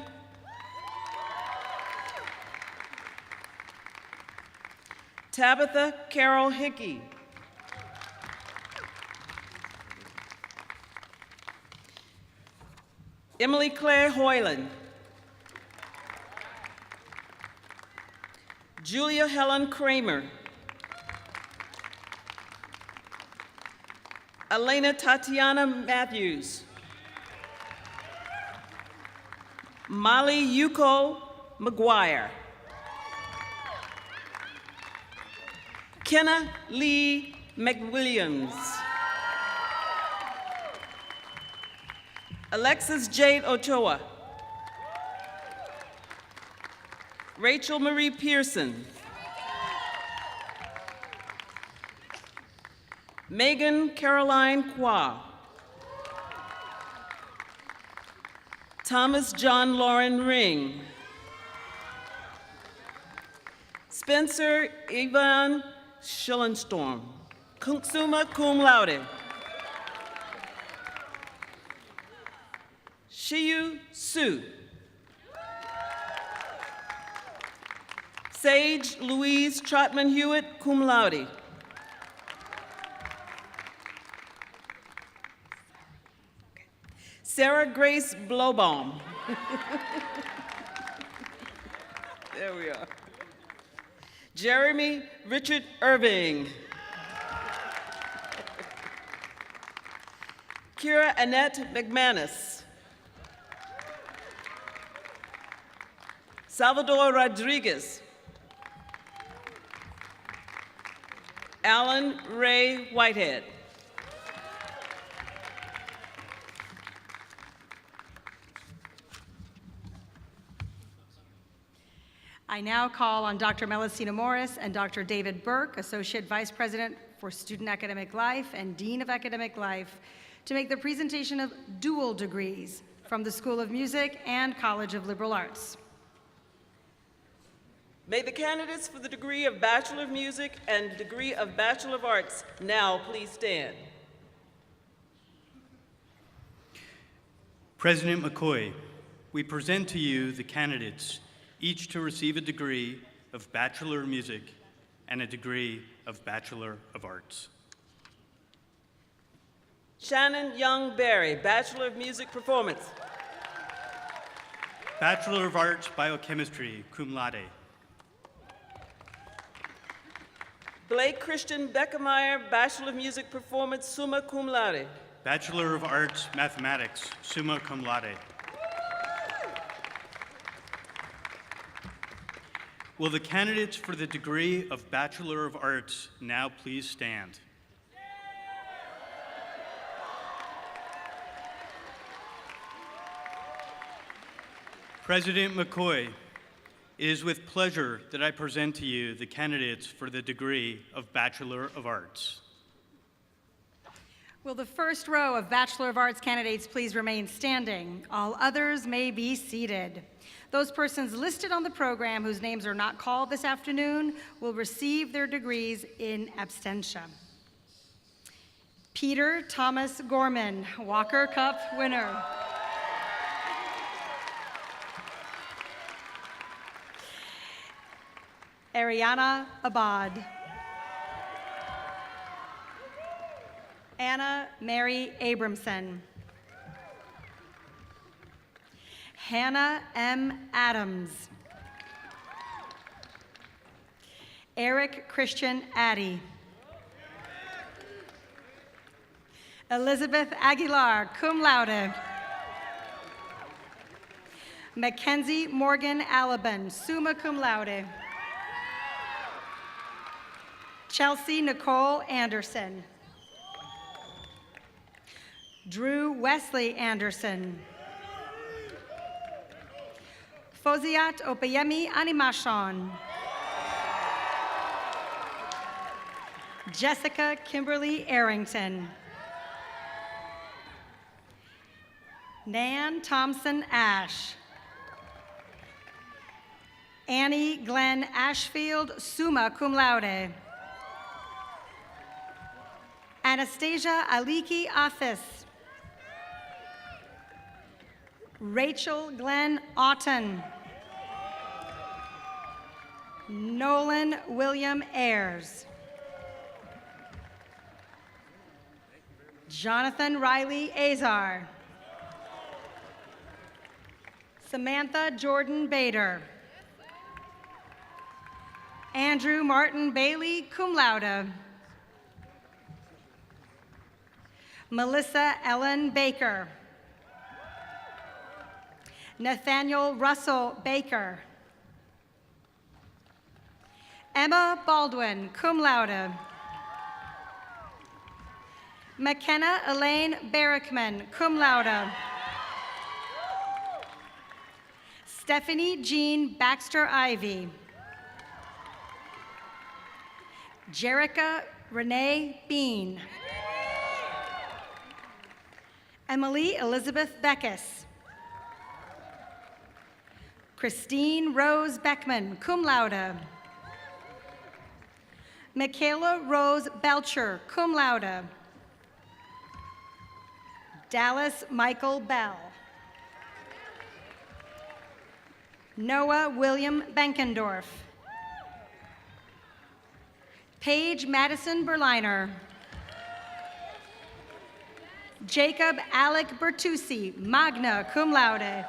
Tabitha Carol Hickey. Emily Claire Hoyland. Julia Helen Kramer. Elena Tatiana Matthews. Molly Yuko McGuire. Kenna Lee McWilliams. Alexis Jade Ochoa. Rachel Marie Pearson. Megan Caroline Kwa. Thomas John Lauren Ring. Spencer Ivan Schillenstorm, summa cum laude. Shiyu Su. Sage Louise Trotman Hewitt, cum laude. Sarah Grace Blowbaum. There we are. Jeremy Richard Irving. Kira Annette McManus. Salvador Rodriguez. Alan Ray Whitehead. I now call on Dr. Melisina Morris and Dr. David Burke, Associate Vice President for Student Academic Life and Dean of Academic Life, to make the presentation of dual degrees from the School of Music and College of Liberal Arts. May the candidates for the degree of Bachelor of Music and degree of Bachelor of Arts now please stand. President McCoy, we present to you the candidates, each to receive a degree of Bachelor of Music and a degree of Bachelor of Arts. Shannon Young Berry, Bachelor of Music Performance. Bachelor of Arts, Biochemistry, cum laude. Blake Christian Beckemeyer, Bachelor of Music Performance, summa cum laude. Bachelor of Arts, Mathematics, summa cum laude. Will the candidates for the degree of Bachelor of Arts now please stand? President McCoy, it is with pleasure that I present to you the candidates for the degree of Bachelor of Arts. Will the first row of Bachelor of Arts candidates please remain standing? All others may be seated. Those persons listed on the program whose names are not called this afternoon will receive their degrees in absentia. Peter Thomas Gorman, Walker Cup winner. Ariana Abad. Anna Mary Abramson. Hannah M. Adams. Eric Christian Addy. Elizabeth Aguilar, cum laude. Mackenzie Morgan Alabin, summa cum laude. Chelsea Nicole Anderson. Drew Wesley Anderson. Foziat Opeyemi Animashon. Jessica Kimberly Arrington. Nan Thompson Ash. Annie Glenn Ashfield, summa cum laude. Anastasia Aliki Afis. Rachel Glenn Otten. Nolan William Ayers. Jonathan Riley Azar. Samantha Jordan Bader. Andrew Martin Bailey, cum laude. Melissa Ellen Baker. Nathaniel Russell Baker. Emma Baldwin, cum laude. McKenna Elaine Barrickman, cum laude. Stephanie Jean Baxter Ivy. Jerica Renee Bean. Emily Elizabeth Beckus. Christine Rose Beckman, cum laude. Michaela Rose Belcher, cum laude. Dallas Michael Bell. Noah William Benkendorf. Paige Madison Berliner. Jacob Alec Bertucci, magna cum laude.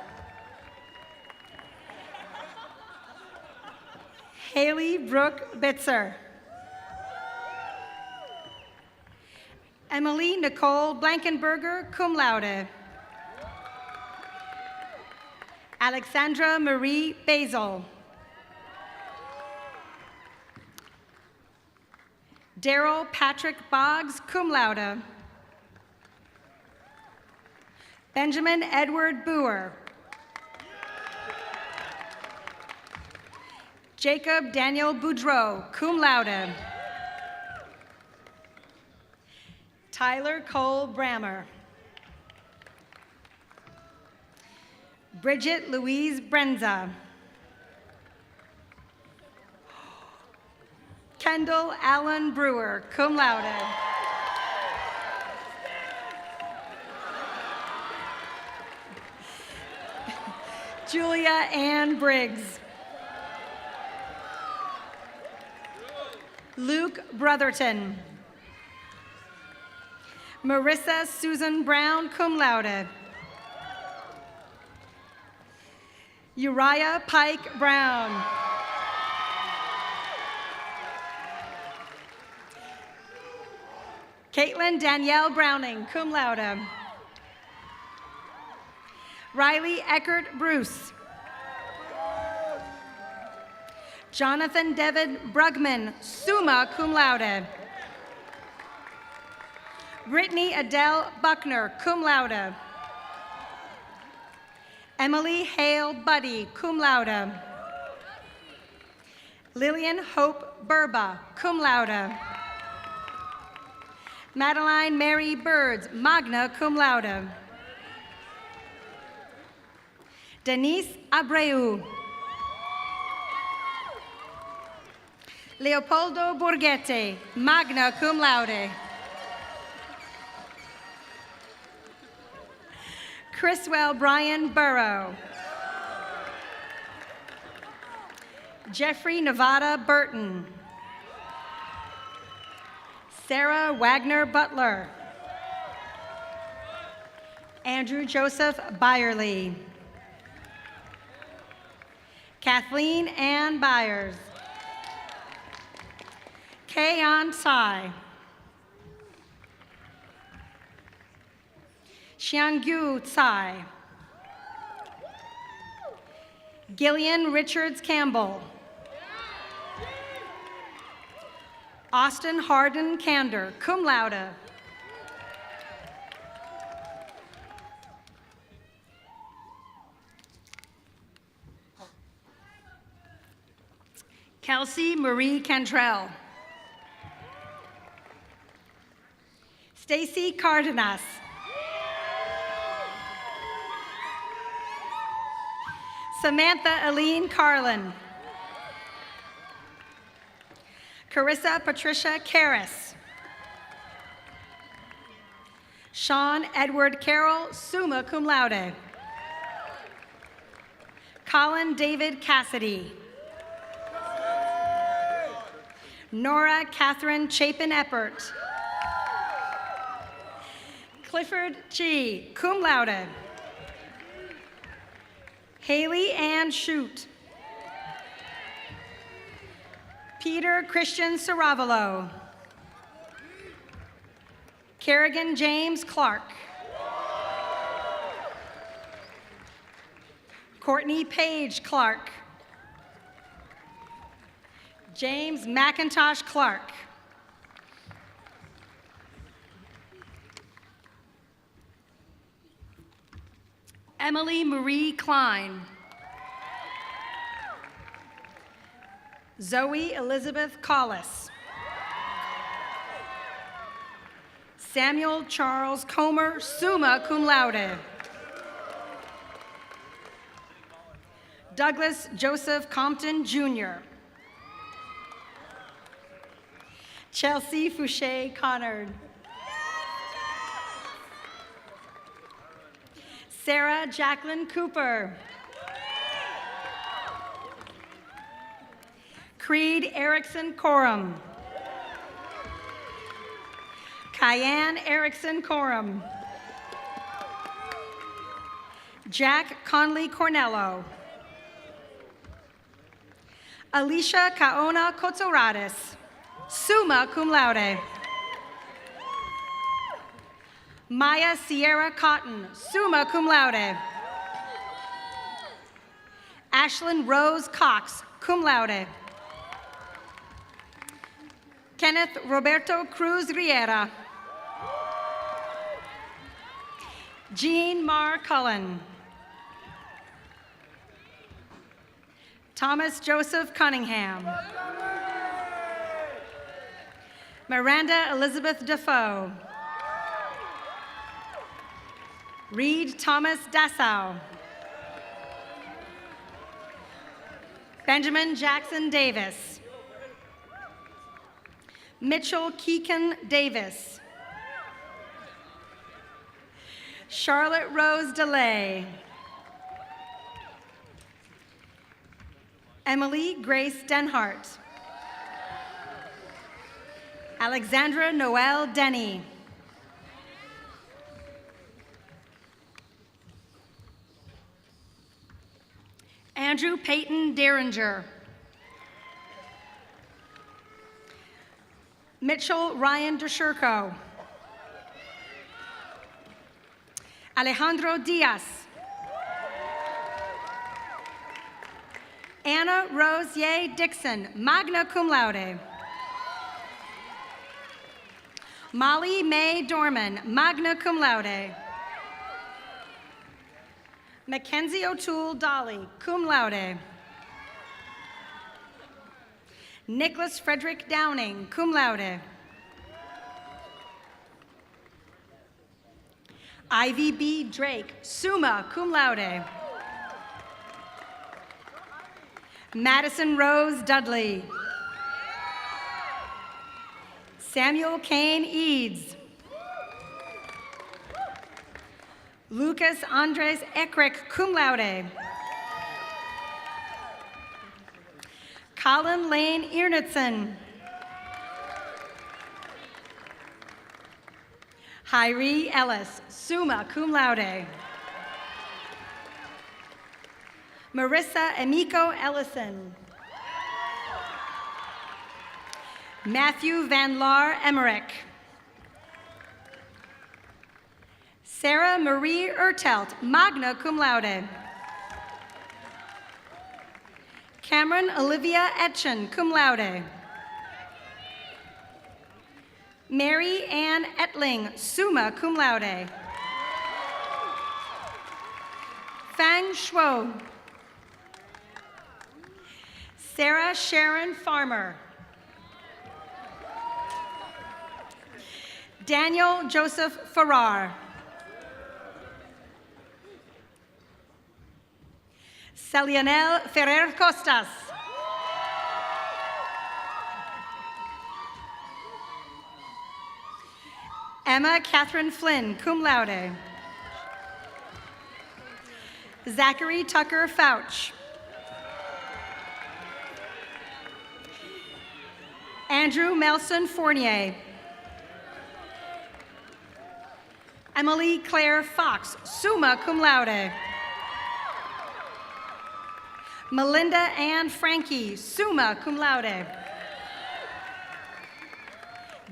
Haley Brooke Bitzer. Emily Nicole Blankenberger, cum laude. Alexandra Marie Basil. Daryl Patrick Boggs, cum laude. Benjamin Edward Boer. Jacob Daniel Boudreau, cum laude. Tyler Cole Brammer. Bridget Louise Brenza. Kendall Allen Brewer, cum laude. Julia Ann Briggs. Luke Brotherton. Marissa Susan Brown, cum laude. Uriah Pike Brown. Caitlin Danielle Browning, cum laude. Riley Eckert Bruce. Jonathan David Brugman, summa cum laude. Brittany Adele Buckner, cum laude. Emily Hale Buddy, cum laude. Lillian Hope Burba, cum laude. Madeline Mary Birds, magna cum laude. Denise Abreu. Leopoldo Borghetti, magna cum laude. Chriswell Brian Burrow. Jeffrey Nevada Burton. Sarah Wagner Butler. Andrew Joseph Byerly. Kathleen Ann Byers. Kayon Tsai. Xiangyu Tsai. Gillian Richards Campbell. Austin Hardin Kander, cum laude. Kelsey Marie Cantrell. Stacy Cardenas. Samantha Aline Carlin. Carissa Patricia Karras. Sean Edward Carroll, summa cum laude. Colin David Cassidy. Nora Catherine Chapin Eppert. Clifford Chi, cum laude. Haley Ann Shute. Peter Christian Saravalo. Kerrigan James Clark. Courtney Page Clark. James McIntosh Clark. Emily Marie Klein. Zoe Elizabeth Collis. Samuel Charles Comer, summa cum laude. Douglas Joseph Compton, Jr. Chelsea Fouché Connard. Sarah Jacqueline Cooper. Creed Erickson Corum. Kyan Erickson Corum. Jack Conley Cornello. Alicia Kaona Kotsoradis, summa cum laude. Maya Sierra Cotton, summa cum laude. Ashlyn Rose Cox, cum laude. Kenneth Roberto Cruz Riera. Jean Mar Cullen. Thomas Joseph Cunningham. Miranda Elizabeth Defoe. Reed Thomas Dassau. Benjamin Jackson Davis. Mitchell Keegan Davis. Charlotte Rose DeLay. Emily Grace Denhart. Alexandra Noel Denny. Andrew Peyton Derringer. Mitchell Ryan DeSherko. Alejandro Diaz. Anna Rose Ye Dixon, magna cum laude. Molly Mae Dorman, magna cum laude. Mackenzie O'Toole Dolly, cum laude. Nicholas Frederick Downing, cum laude. Ivy B. Drake, summa cum laude. Madison Rose Dudley. Samuel Kane Eads. Lucas Andres Ekrick, cum laude. Colin Lane Earnitson. Hyrie Ellis, summa cum laude. Marissa Emiko Ellison. Matthew Van Laar Emmerich. Sarah Marie Ertelt, magna cum laude. Cameron Olivia Etchen, cum laude. Mary Ann Etling, summa cum laude. Fang Shuo. Sarah Sharon Farmer. Daniel Joseph Farrar. Celionel Ferrer Costas. Emma Catherine Flynn, cum laude. Zachary Tucker Fouch. Andrew Melson Fournier. Emily Claire Fox, summa cum laude. Melinda Ann Frankie, summa cum laude.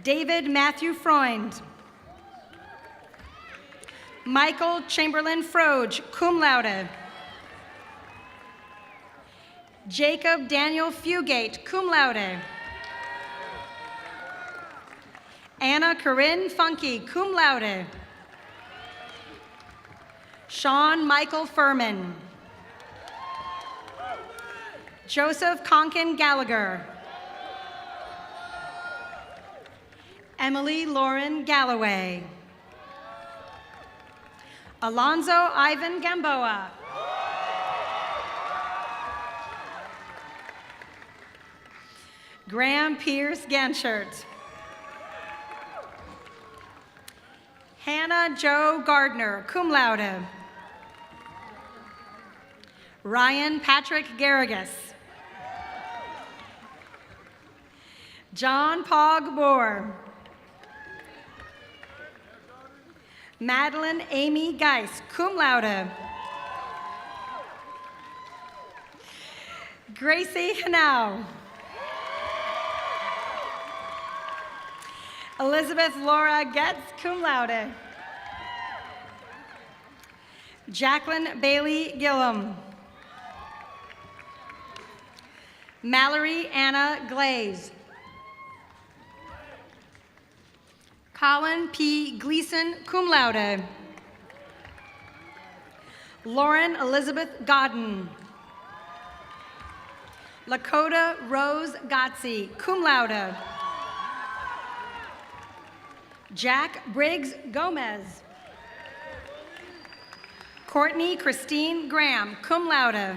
David Matthew Freund. Michael Chamberlain Froge, cum laude. Jacob Daniel Fugate, cum laude. Anna Corinne Funky, cum laude. Sean Michael Furman. Joseph Conkin Gallagher. Emily Lauren Galloway. Alonzo Ivan Gamboa. Graham Pierce Ganchert. Hannah Jo Gardner, cum laude. Ryan Patrick Garrigus. John Paul Gabor. Madeline Amy Geis, cum laude. Gracie Hanau. Elizabeth Laura Getz, cum laude. Jacqueline Bailey Gillum. Mallory Anna Glaze. Colin P. Gleason, cum laude. Lauren Elizabeth Godden. Lakota Rose Gotzi, cum laude. Jack Briggs Gomez. Courtney Christine Graham, cum laude.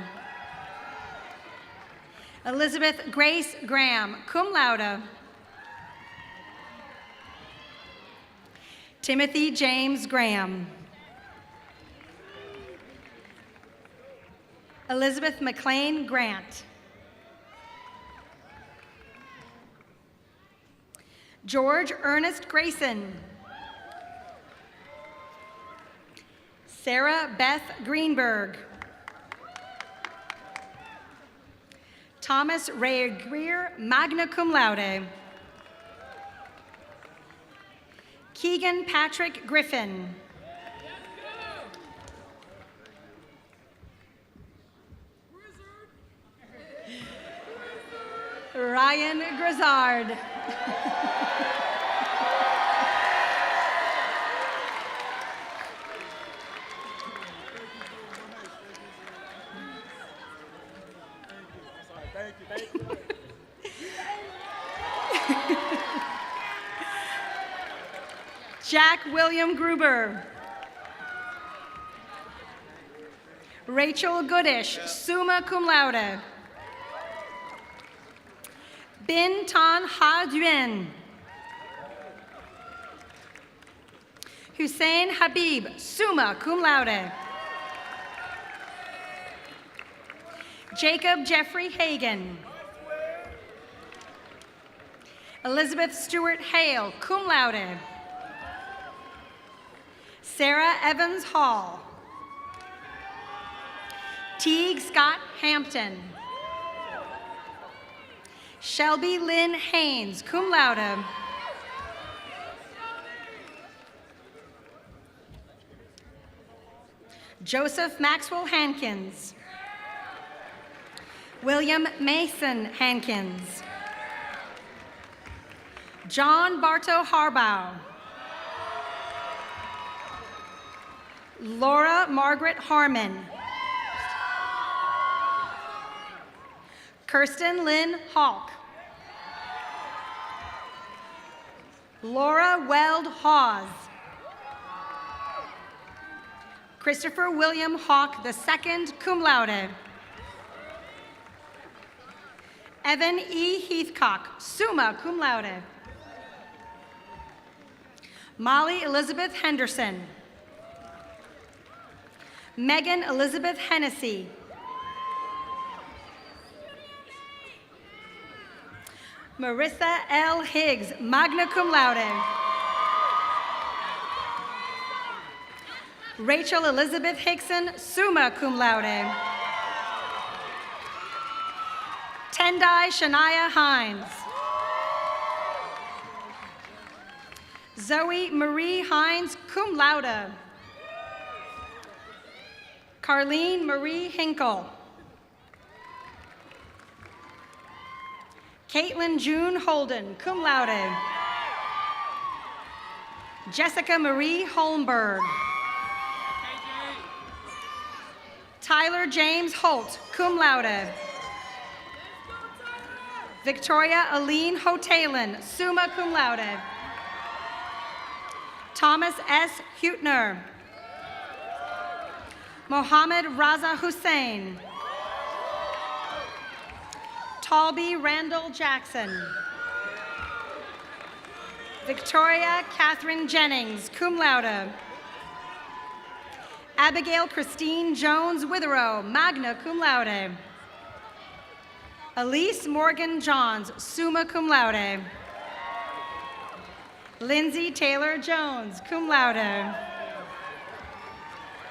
Elizabeth Grace Graham, cum laude. Timothy James Graham. Elizabeth McLean Grant. George Ernest Grayson. Sarah Beth Greenberg. Thomas Ray Greer, magna cum laude. Keegan Patrick Griffin. Ryan Grizzard. Jack William Gruber. Rachel Goodish, summa cum laude. Bin Tan Ha Duen. Hussein Habib, summa cum laude. Jacob Jeffrey Hagan. Elizabeth Stewart Hale, cum laude. Sarah Evans Hall. Teague Scott Hampton. Shelby Lynn Haynes, cum laude. Joseph Maxwell Hankins. William Mason Hankins. John Bartow Harbaugh. Laura Margaret Harmon. Kirsten Lynn Hawk. Laura Weld Hawes. Christopher William Hawk II, cum laude. Evan E. Heathcock, summa cum laude. Molly Elizabeth Henderson. Megan Elizabeth Hennessy. Marissa L. Higgs, magna cum laude. Rachel Elizabeth Hickson, summa cum laude. Tendai Shania Hines. Zoe Marie Hines, cum laude. Carlene Marie Hinkle. Caitlin June Holden, cum laude. Jessica Marie Holmberg. Tyler James Holt, cum laude. Victoria Aline Hotelin, summa cum laude. Thomas S. Hutner. Mohammed Raza Hussein. Talby Randall Jackson. Victoria Catherine Jennings, cum laude. Abigail Christine Jones Witherow, magna cum laude. Elise Morgan Johns, summa cum laude. Lindsay Taylor Jones, cum laude.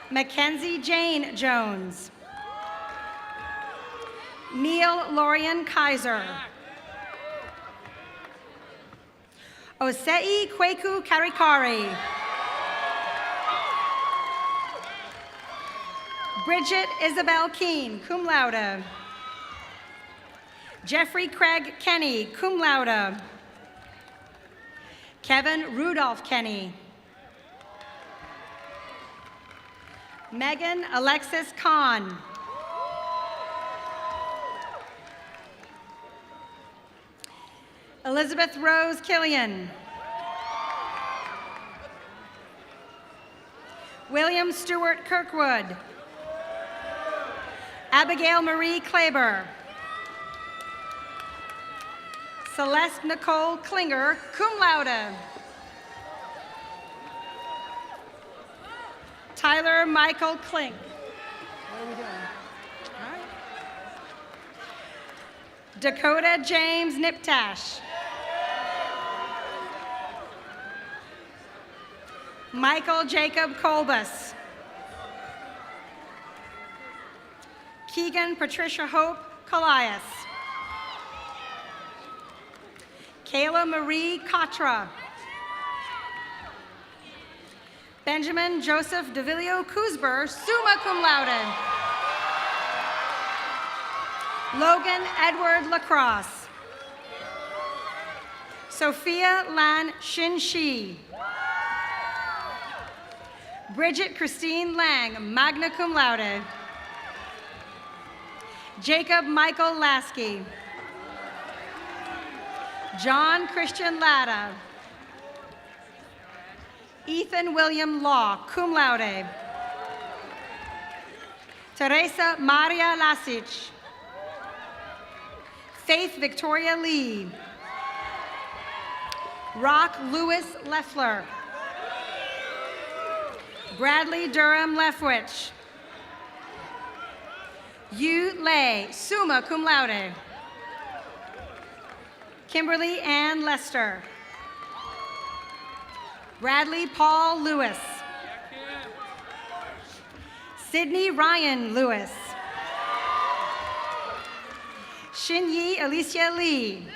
Mackenzie Jane Jones. Neil Lorian Kaiser. Osei Kweku Karikari. Bridget Isabel Keene, cum laude. Jeffrey Craig Kenny, cum laude. Kevin Rudolph Kenny. Megan Alexis Kahn. Elizabeth Rose Killian. William Stewart Kirkwood. Abigail Marie Kleber. Celeste Nicole Klinger, cum laude. Tyler Michael Klink. What are we doing? All right. Dakota James Niptash. Michael Jacob Colbus. Keegan Patricia Hope Colias. Kayla Marie Katra. Benjamin Joseph DeVillio Kuzber, summa cum laude. Logan Edward Lacrosse. Sophia Lan Shin Shi. Bridget Christine Lang, magna cum laude. Jacob Michael Lasky. John Christian Latta. Ethan William Law, cum laude. Teresa Maria Lasic. Faith Victoria Lee. Rock Lewis Leffler. Bradley Durham Lefwich. Yu Lei, summa cum laude. Kimberly Ann Lester. Bradley Paul Lewis. Sydney Ryan Lewis. Shinyi Alicia Lee.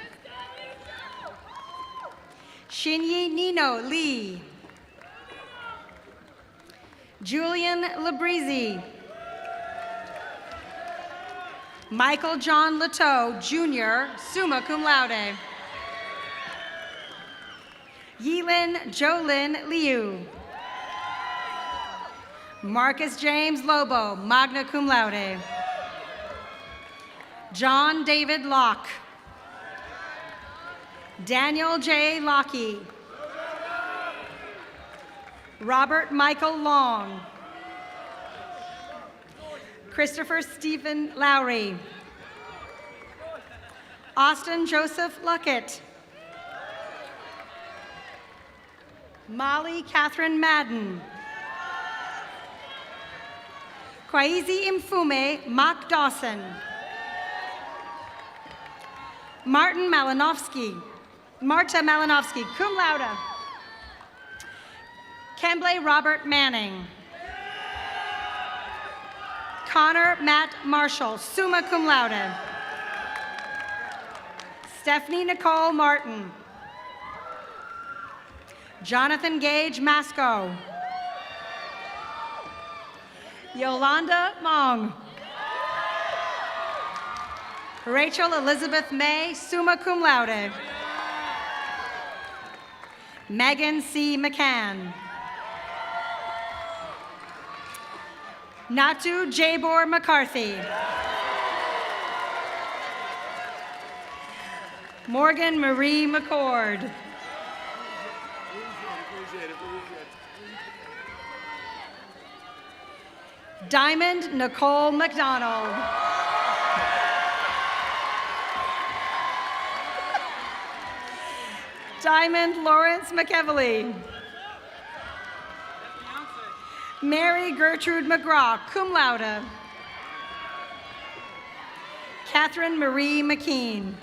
Shinyi Nino Lee. Julian Labrizzi. Michael John Lateau, Jr., summa cum laude. Yilin Jolin Liu. Marcus James Lobo, magna cum laude. John David Locke. Daniel J. Lockey. Robert Michael Long. Christopher Stephen Lowry. Austin Joseph Luckett. Molly Catherine Madden. Kwaizi Mfume Mock Dawson. Marta Malinowski, cum laude. Kemble Robert Manning. Connor Matt Marshall, summa cum laude. Stephanie Nicole Martin. Jonathan Gage Masco. Yolanda Mong. Rachel Elizabeth May, summa cum laude. Megan C. McCann. Natu Jabor McCarthy. Morgan Marie McCord. Diamond Nicole McDonald. Diamond Lawrence McEvely. Mary Gertrude McGraw, cum laude. Catherine Marie McKean.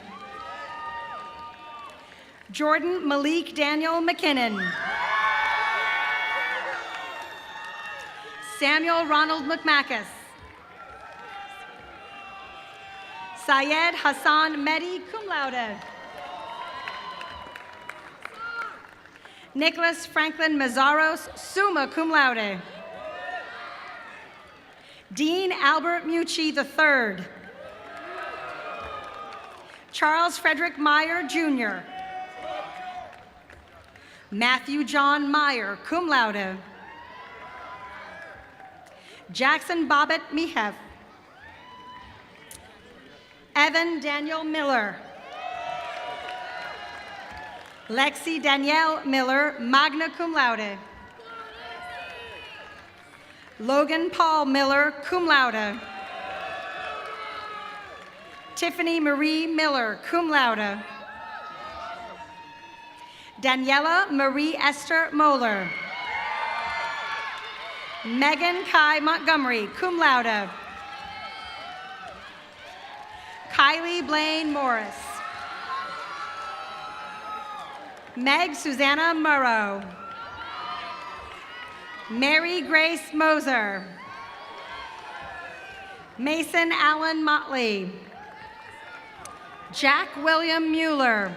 Jordan Malik Daniel McKinnon. Samuel Ronald McMacus. Syed Hassan Mehdi, cum laude. Nicholas Franklin Mazzaros, summa cum laude. Dean Albert Mucci III. Charles Frederick Meyer, Jr. Matthew John Meyer, cum laude. Jackson Bobbitt Mihef. Evan Daniel Miller. Lexi Danielle Miller, magna cum laude. Logan Paul Miller, cum laude. Tiffany Marie Miller, cum laude. Daniela Marie Esther Moeller. Megan Kai Montgomery, cum laude. Kylie Blaine Morris. Meg Susanna Murrow. Mary Grace Moser. Mason Allen Motley. Jack William Mueller.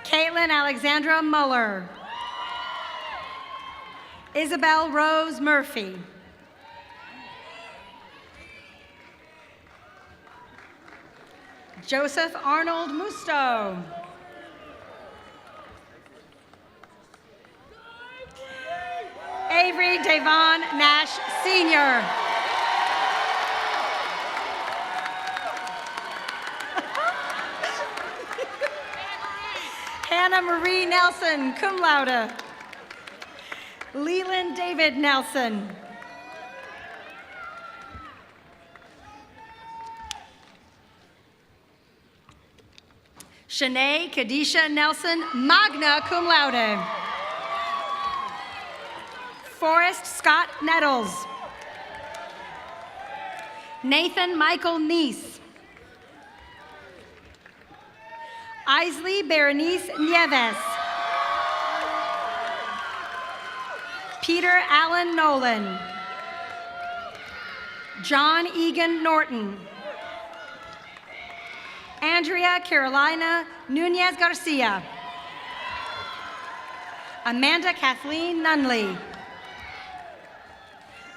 Caitlin Alexandra Muller. Isabel Rose Murphy. Joseph Arnold Musto. Avery Davon Nash, Sr. Hannah Marie Nelson, cum laude. Leland David Nelson. Shanae Kadisha Nelson, magna cum laude. Forrest Scott Nettles. Nathan Michael Neese. Isley Berenice Nieves. Peter Allen Nolan. John Egan Norton. Andrea Carolina Nunez Garcia. Amanda Kathleen Nunley.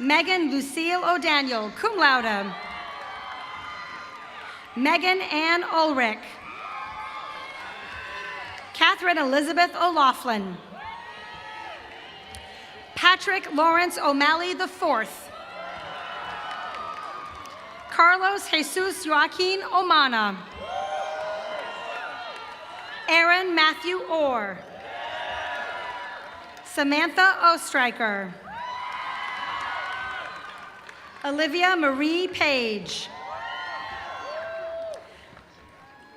Megan Lucille O'Daniel, cum laude. Megan Ann Ulrich. Catherine Elizabeth O'Laughlin. Patrick Lawrence O'Malley IV. Carlos Jesus Joaquin Omana. Aaron Matthew Orr. Samantha Ostreicher. Olivia Marie Page.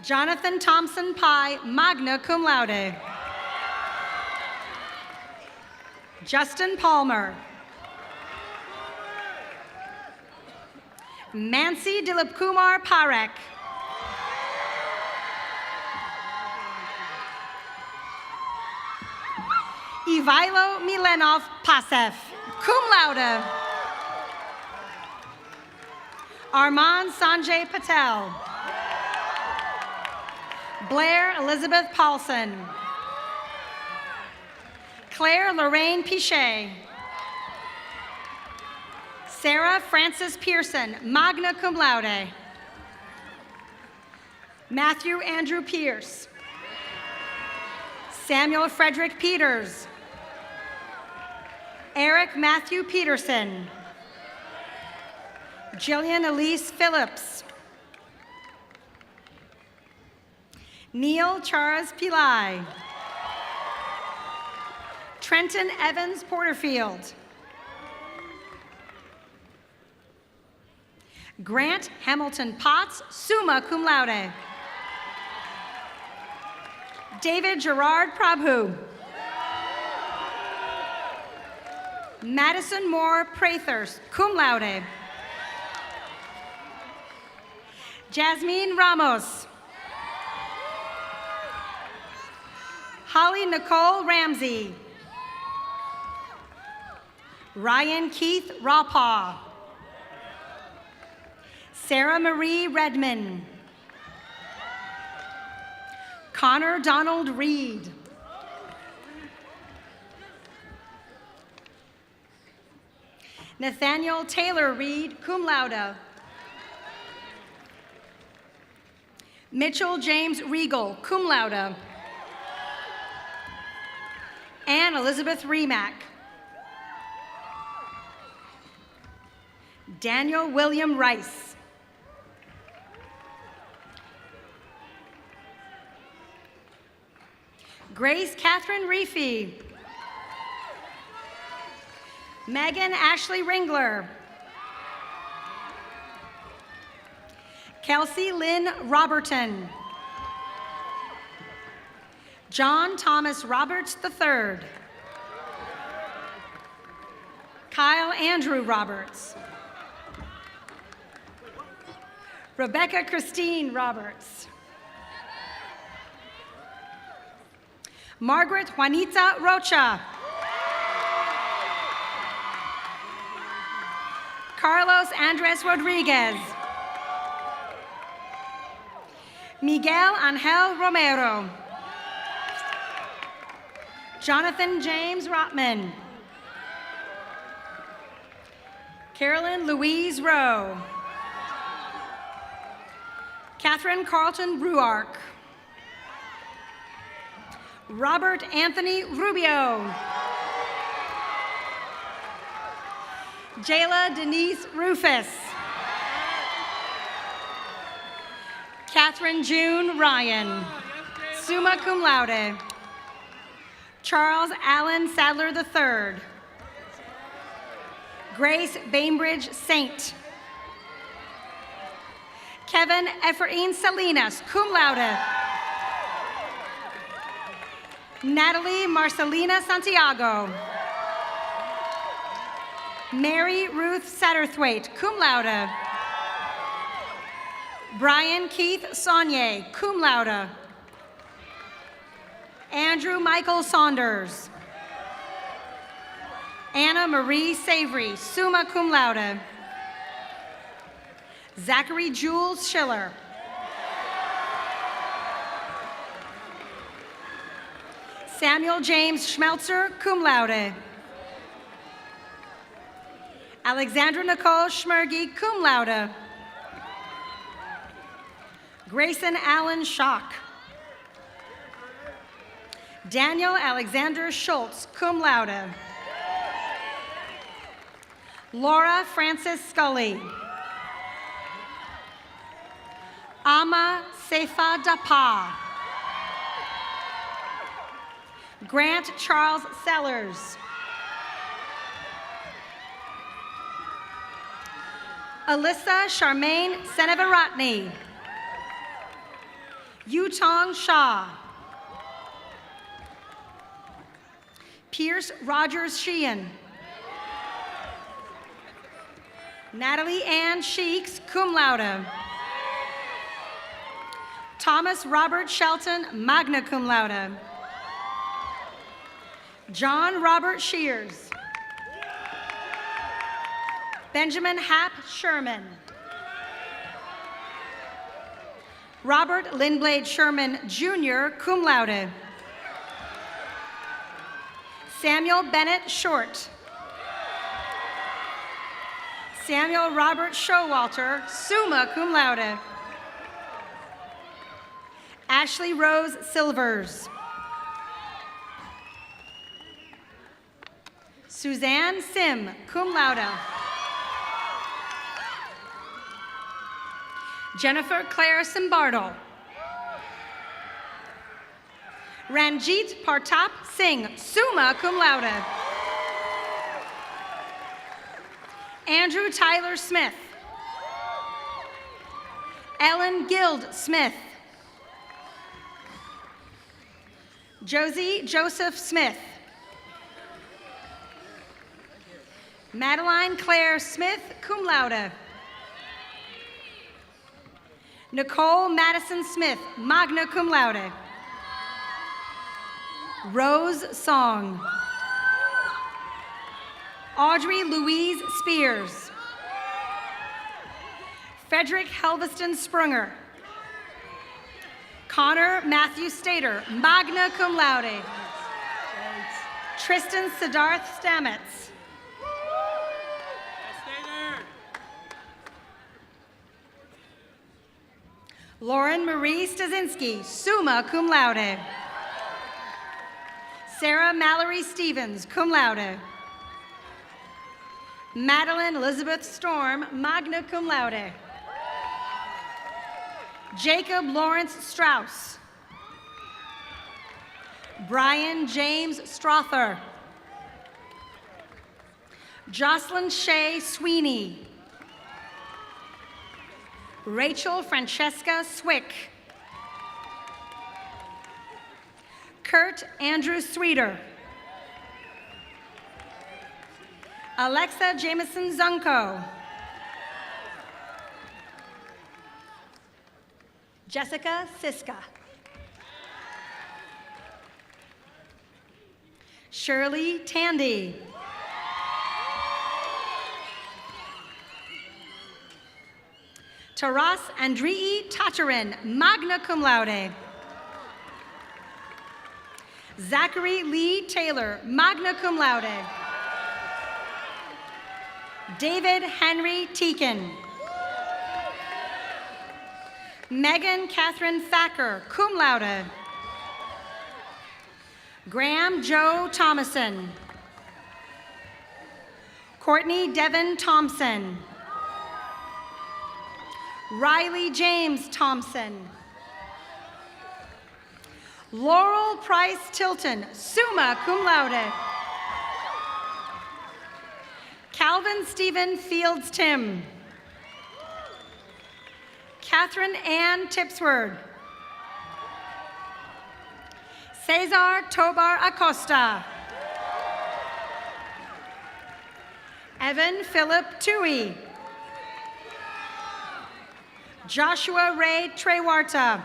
Jonathan Thompson Pye, magna cum laude. Justin Palmer. Mansi Dilipkumar Parekh. Ivailo Milenov Pasev, cum laude. Armand Sanjay Patel. Blair Elizabeth Paulson. Claire Lorraine Pichet. Sarah Frances Pearson, magna cum laude. Matthew Andrew Pierce. Samuel Frederick Peters. Eric Matthew Peterson. Jillian Elise Phillips. Neil Charles Pillai. Trenton Evans Porterfield. Grant Hamilton Potts, summa cum laude. David Gerard Prabhu. Madison Moore Prathers, cum laude. Jasmine Ramos. Holly Nicole Ramsey. Ryan Keith Rapaw. Sarah Marie Redman. Connor Donald Reed. Nathaniel Taylor Reed, cum laude. Mitchell James Regal, cum laude. Anne Elizabeth Remack. Daniel William Rice. Grace Catherine Reefy. Megan Ashley Ringler. Kelsey Lynn Roberton. John Thomas Roberts III. Kyle Andrew Roberts. Rebecca Christine Roberts. Margaret Juanita Rocha. Carlos Andres Rodriguez. Miguel Angel Romero. Jonathan James Rotman. Carolyn Louise Rowe. Catherine Carlton Ruark. Robert Anthony Rubio. Jayla Denise Rufus. Catherine June Ryan, summa cum laude. Charles Allen Sadler III. Grace Bainbridge Saint. Kevin Ephraim Salinas, cum laude. Natalie Marcelina Santiago. Mary Ruth Satterthwaite, cum laude. Brian Keith Saunier, cum laude. Andrew Michael Saunders. Anna Marie Savory, summa cum laude. Zachary Jules Schiller. Samuel James Schmelzer, cum laude. Alexandra Nicole Schmergy, cum laude. Grayson Allen Schock. Daniel Alexander Schultz, cum laude. Laura Frances Scully. Ama Seifa Dapa. Grant Charles Sellers. Alyssa Charmaine Seneviratne. Yutong Shah. Pierce Rogers Sheehan. Natalie Ann Sheeks, cum laude. Thomas Robert Shelton, magna cum laude. John Robert Shears. Benjamin Hap Sherman. Robert Lindblade Sherman, Jr., cum laude. Samuel Bennett Short. Samuel Robert Showalter, summa cum laude. Ashley Rose Silvers. Suzanne Sim, cum laude. Jennifer Claire Simbardo. Ranjit Partap Singh, summa cum laude. Andrew Tyler Smith. Ellen Guild Smith. Josie Joseph Smith. Madeline Claire Smith, cum laude. Nicole Madison Smith, magna cum laude. Rose Song. Audrey Louise Spears. Frederick Helveston Sprunger. Connor Matthew Stater, magna cum laude. Tristan Siddharth Stamets. Lauren Marie Stasinski, summa cum laude. Sarah Mallory Stevens, cum laude. Madeline Elizabeth Storm, magna cum laude. Jacob Lawrence Strauss. Brian James Strother. Jocelyn Shea Sweeney. Rachel Francesca Swick. Kurt Andrew Sweeter. Alexa Jameson Zunko. Jessica Siska. Shirley Tandy. Taras Andrii Tatarin, magna cum laude. Zachary Lee Taylor, magna cum laude. David Henry Teakin. Megan Catherine Thacker, cum laude. Graham Joe Thomason. Courtney Devin Thompson. Riley James Thompson. Laurel Price Tilton, summa cum laude. Calvin Stephen Fields Tim. Catherine Ann Tipsword. Cesar Tobar Acosta. Evan Philip Tui. Joshua Ray Trewarta.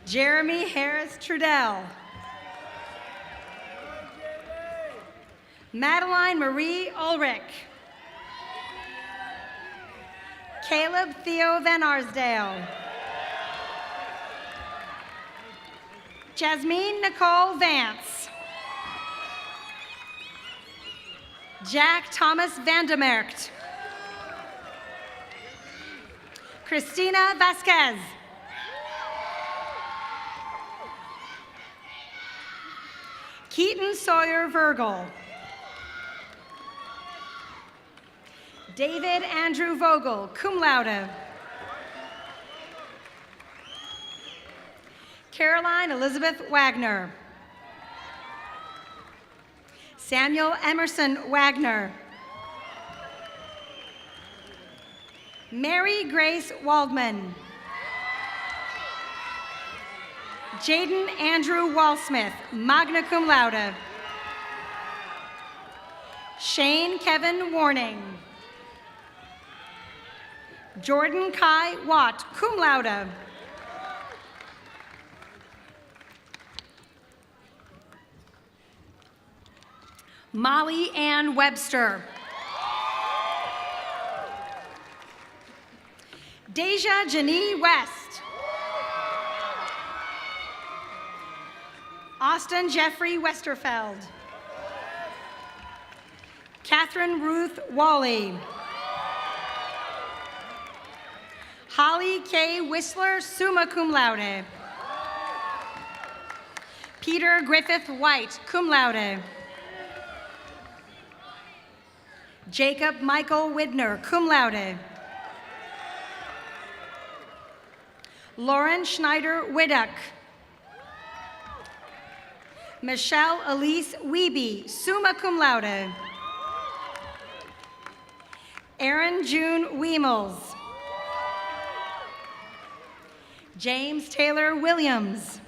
Jeremy Harris Trudell. Madeline Marie Ulrich. Caleb Theo Van Arsdale. Jasmine Nicole Vance. Jack Thomas Vandermerkt. Christina Vasquez. Keaton Sawyer Virgil. David Andrew Vogel, cum laude. Caroline Elizabeth Wagner. Samuel Emerson Wagner. Mary Grace Waldman. Jaden Andrew Walsmith, magna cum laude. Shane Kevin Warning. Jordan Kai Watt, cum laude. Molly Ann Webster. Deja Janie West. Austin Jeffrey Westerfeld. Catherine Ruth Wally. Holly K. Whistler, summa cum laude. Peter Griffith White, cum laude. Jacob Michael Widner, cum laude. Lauren Schneider Widduck. Michelle Elise Wiebe, summa cum laude. Erin June Weemels. James Taylor Williams.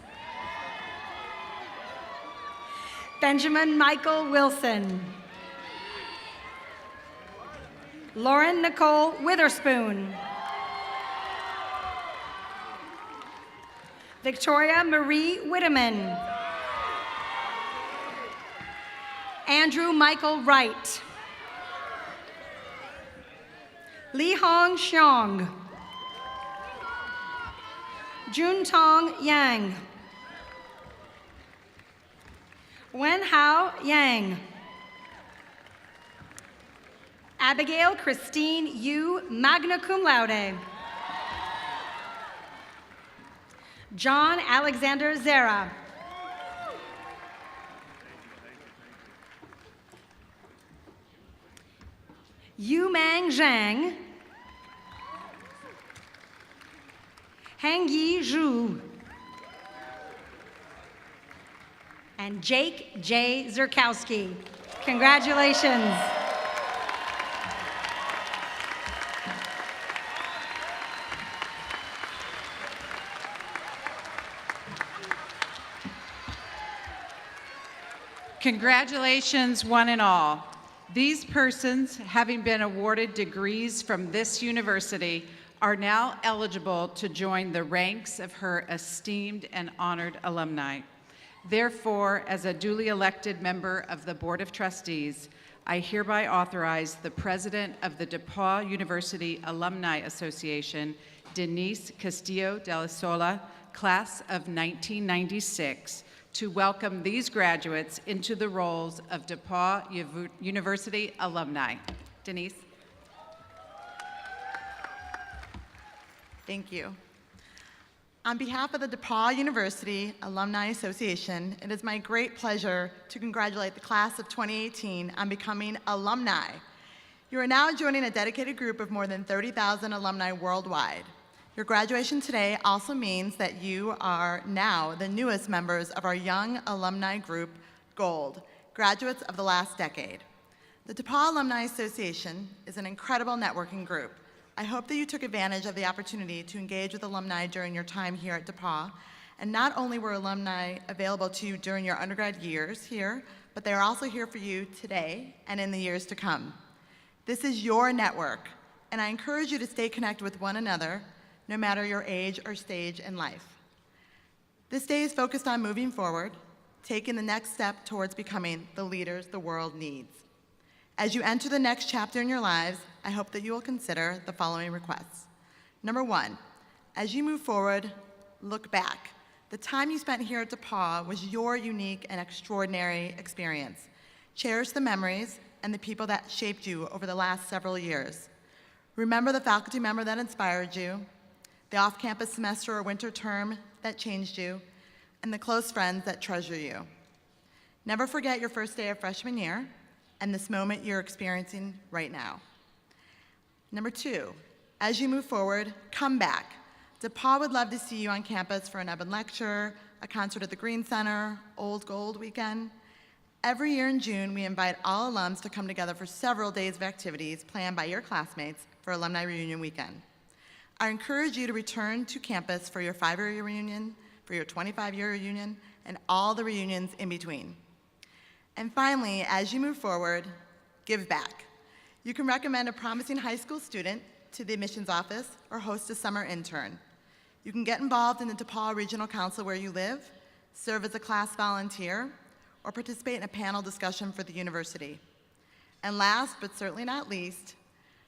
Benjamin Michael Wilson. Lauren Nicole Witherspoon. Victoria Marie Whitteman. Andrew Michael Wright. Li Hong Xiong. Juntong Yang. Wen Hao Yang. Abigail Christine Yu, magna cum laude. John Alexander Zera. Yu Mang Zhang. Hangyi Zhu. And Jake J. Zerkowski. Congratulations. Congratulations, one and all. These persons, having been awarded degrees from this university, are now eligible to join the ranks of her esteemed and honored alumni. Therefore, as a duly elected member of the Board of Trustees, I hereby authorize the President of the DePauw University Alumni Association, Denise Castillo de la Sola, class of 1996, to welcome these graduates into the roles of DePauw University alumni. Denise. Thank you. On behalf of the DePauw University Alumni Association, it is my great pleasure to congratulate the class of 2018 on becoming alumni. You are now joining a dedicated group of more than 30,000 alumni worldwide. Your graduation today also means that you are now the newest members of our young alumni group, Gold, graduates of the last decade. The DePauw Alumni Association is an incredible networking group. I hope that you took advantage of the opportunity to engage with alumni during your time here at DePauw. And not only were alumni available to you during your undergrad years here, but they are also here for you today and in the years to come. This is your network, and I encourage you to stay connected with one another, no matter your age or stage in life. This day is focused on moving forward, taking the next step towards becoming the leaders the world needs. As you enter the next chapter in your lives, I hope that you will consider the following requests. Number one, as you move forward, look back. The time you spent here at DePauw was your unique and extraordinary experience. Cherish the memories and the people that shaped you over the last several years. Remember the faculty member that inspired you, the off-campus semester or winter term that changed you, and the close friends that treasure you. Never forget your first day of freshman year and this moment you're experiencing right now. Number two, as you move forward, come back. DePauw would love to see you on campus for an Eben lecture, a concert at the Green Center, Old Gold weekend. Every year in June, we invite all alums to come together for several days of activities planned by your classmates for Alumni Reunion Weekend. I encourage you to return to campus for your 5-year reunion, for your 25-year reunion, and all the reunions in between. And finally, as you move forward, give back. You can recommend a promising high school student to the admissions office or host a summer intern. You can get involved in the DePauw Regional Council where you live, serve as a class volunteer, or participate in a panel discussion for the university. And last, but certainly not least,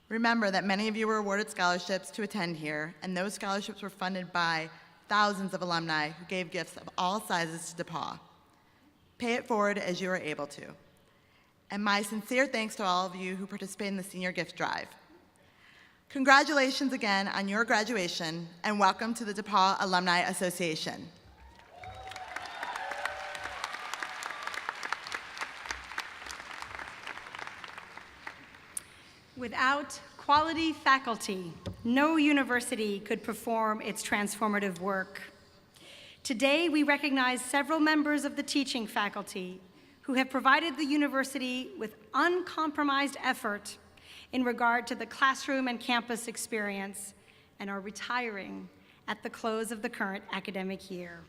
remember that many of you were awarded scholarships to attend here, and those scholarships were funded by thousands of alumni who gave gifts of all sizes to DePauw. Pay it forward as you are able to. And my sincere thanks to all of you who participated in the senior gift drive. Congratulations again on your graduation, and welcome to the DePauw Alumni Association. Without quality faculty, no university could perform its transformative work. Today, we recognize several members of the teaching faculty who have provided the university with uncompromised effort in regard to the classroom and campus experience and are retiring at the close of the current academic year.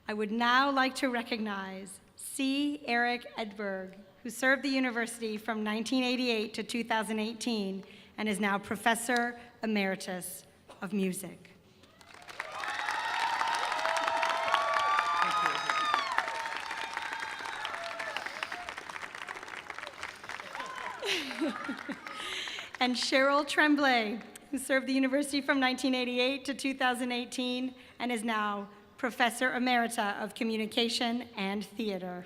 I would now like to recognize C. Eric Edberg, who served the university from 1988 to 2018 and is now Professor Emeritus of Music. And Cheryl Tremblay, who served the university from 1988 to 2018 and is now Professor Emerita of Communication and Theater.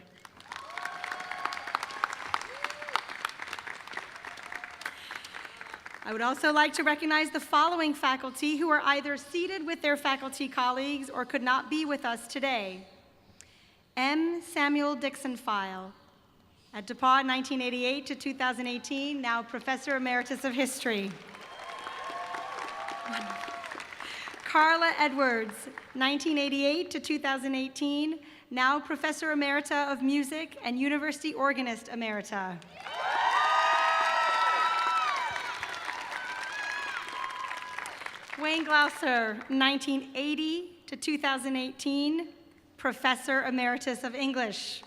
I would also like to recognize the following faculty who are either seated with their faculty colleagues or could not be with us today. M. Samuel Dixon File, at DePauw 1988 to 2018, now Professor Emeritus of History. Carla Edwards, 1988 to 2018, now Professor Emerita of Music and University Organist Emerita. Wayne Glouser, 1980 to 2018, Professor Emeritus of English.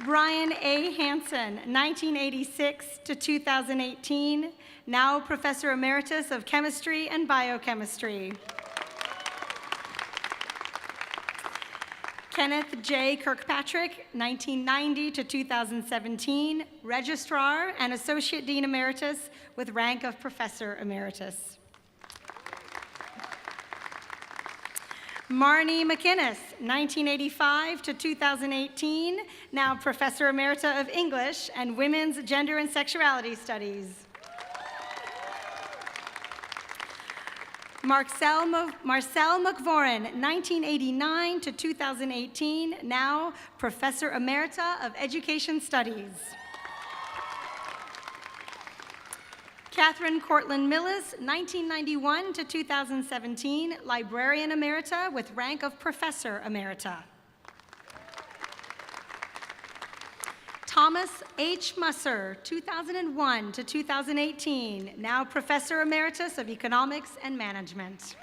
Brian A. Hansen, 1986 to 2018, now Professor Emeritus of Chemistry and Biochemistry. Kenneth J. Kirkpatrick, 1990 to 2017, Registrar and Associate Dean Emeritus with rank of Professor Emeritus. Marnie McInnes, 1985 to 2018, now Professor Emerita of English and Women's Gender and Sexuality Studies. Marcel McVoran, 1989 to 2018, now Professor Emerita of Education Studies. Catherine Cortland Millis, 1991 to 2017, Librarian Emerita with rank of Professor Emerita. Thomas H. Musser, 2001 to 2018, now Professor Emeritus of Economics and Management.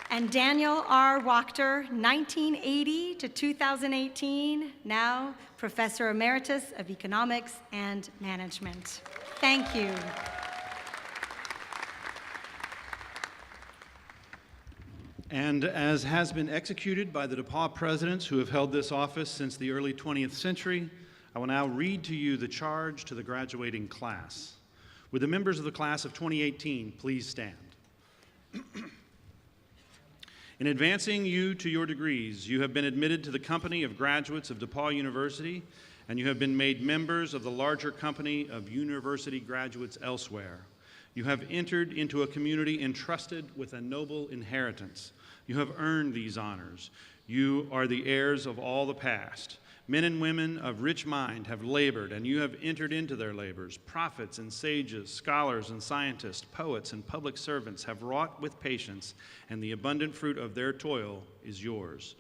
And Daniel R. Wachter, 1980 to 2018, now Professor Emeritus of Economics and Management. Thank you. And as has been executed by the DePauw presidents who have held this office since the early 20th century, I will now read to you the charge to the graduating class. Would the members of the class of 2018 please stand? In advancing you to your degrees, you have been admitted to the company of graduates of DePauw University, and you have been made members of the larger company of university graduates elsewhere. You have entered into a community entrusted with a noble inheritance. You have earned these honors. You are the heirs of all the past. Men and women of rich mind have labored, and you have entered into their labors. Prophets and sages, scholars and scientists, poets and public servants have wrought with patience, and the abundant fruit of their toil is yours.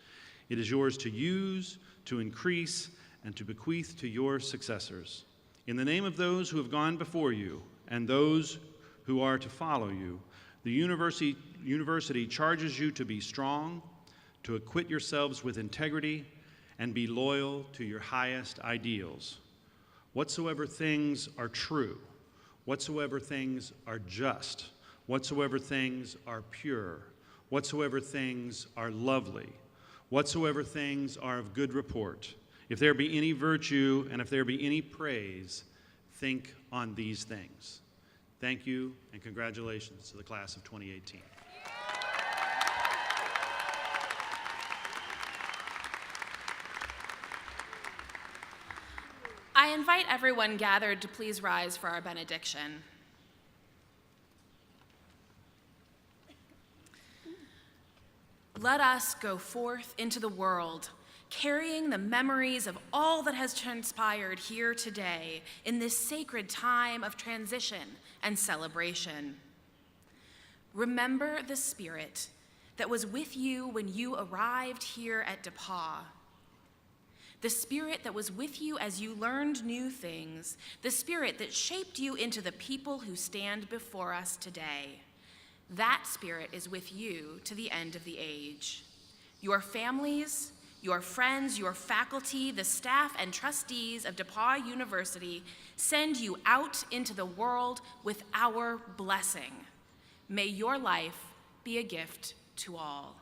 It is yours to use, to increase, and to bequeath to your successors. In the name of those who have gone before you and those who are to follow you, the university charges you to be strong, to acquit yourselves with integrity, and be loyal to your highest ideals. Whatsoever things are true, whatsoever things are just, whatsoever things are pure, whatsoever things are lovely, whatsoever things are of good report, if there be any virtue and if there be any praise, think on these things. Thank you and congratulations to the class of 2018. I invite everyone gathered to please rise for our benediction. Let us go forth into the world, carrying the memories of all that has transpired here today in this sacred time of transition and celebration. Remember the spirit that was with you when you arrived here at DePauw. The spirit that was with you as you learned new things, the spirit that shaped you into the people who stand before us today. That spirit is with you to the end of the age. Your families, your friends, your faculty, the staff and trustees of DePauw University send you out into the world with our blessing. May your life be a gift to all.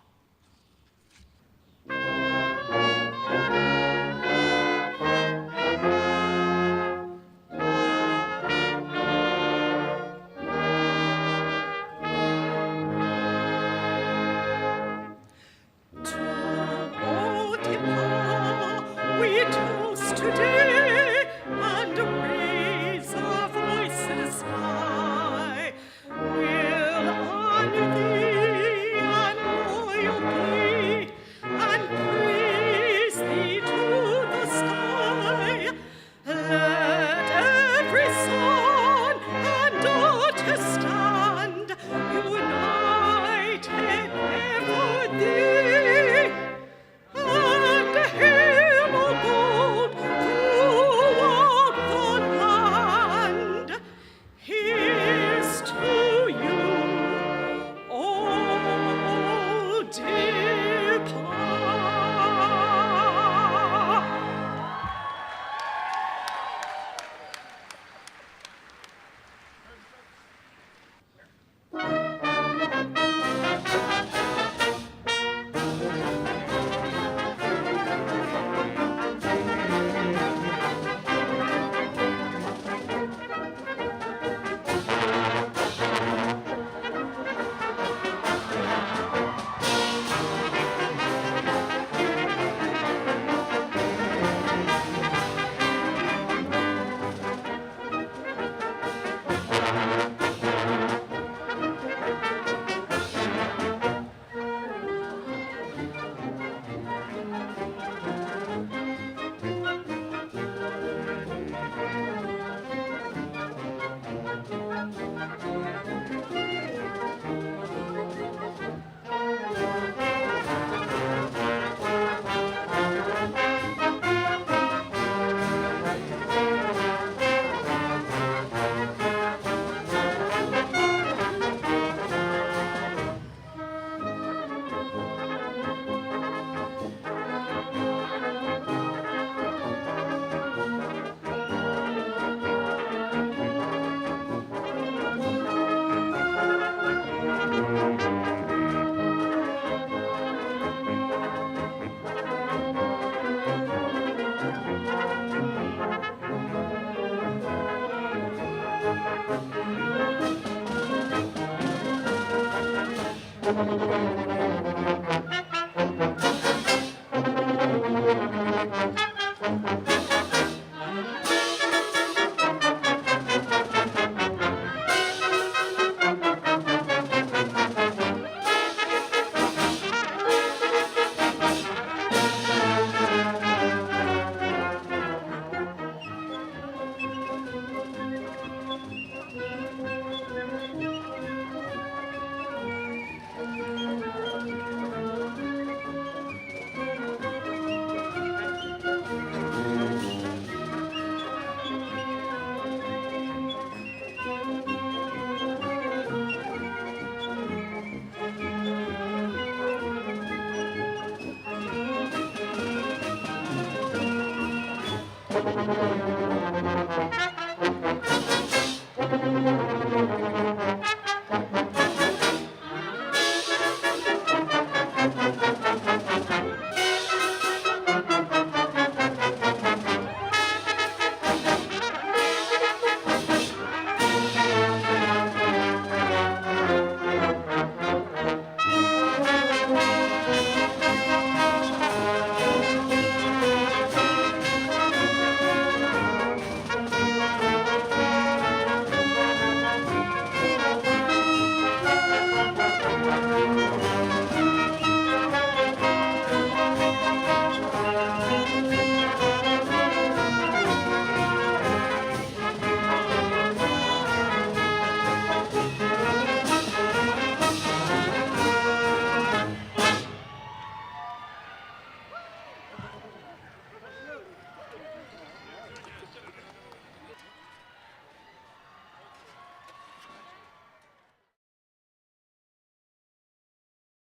Today and raise our voices high, we'll honor thee and loyal thee and praise thee to the sky. Let every son and daughter stand united ever thee, and him, O gold,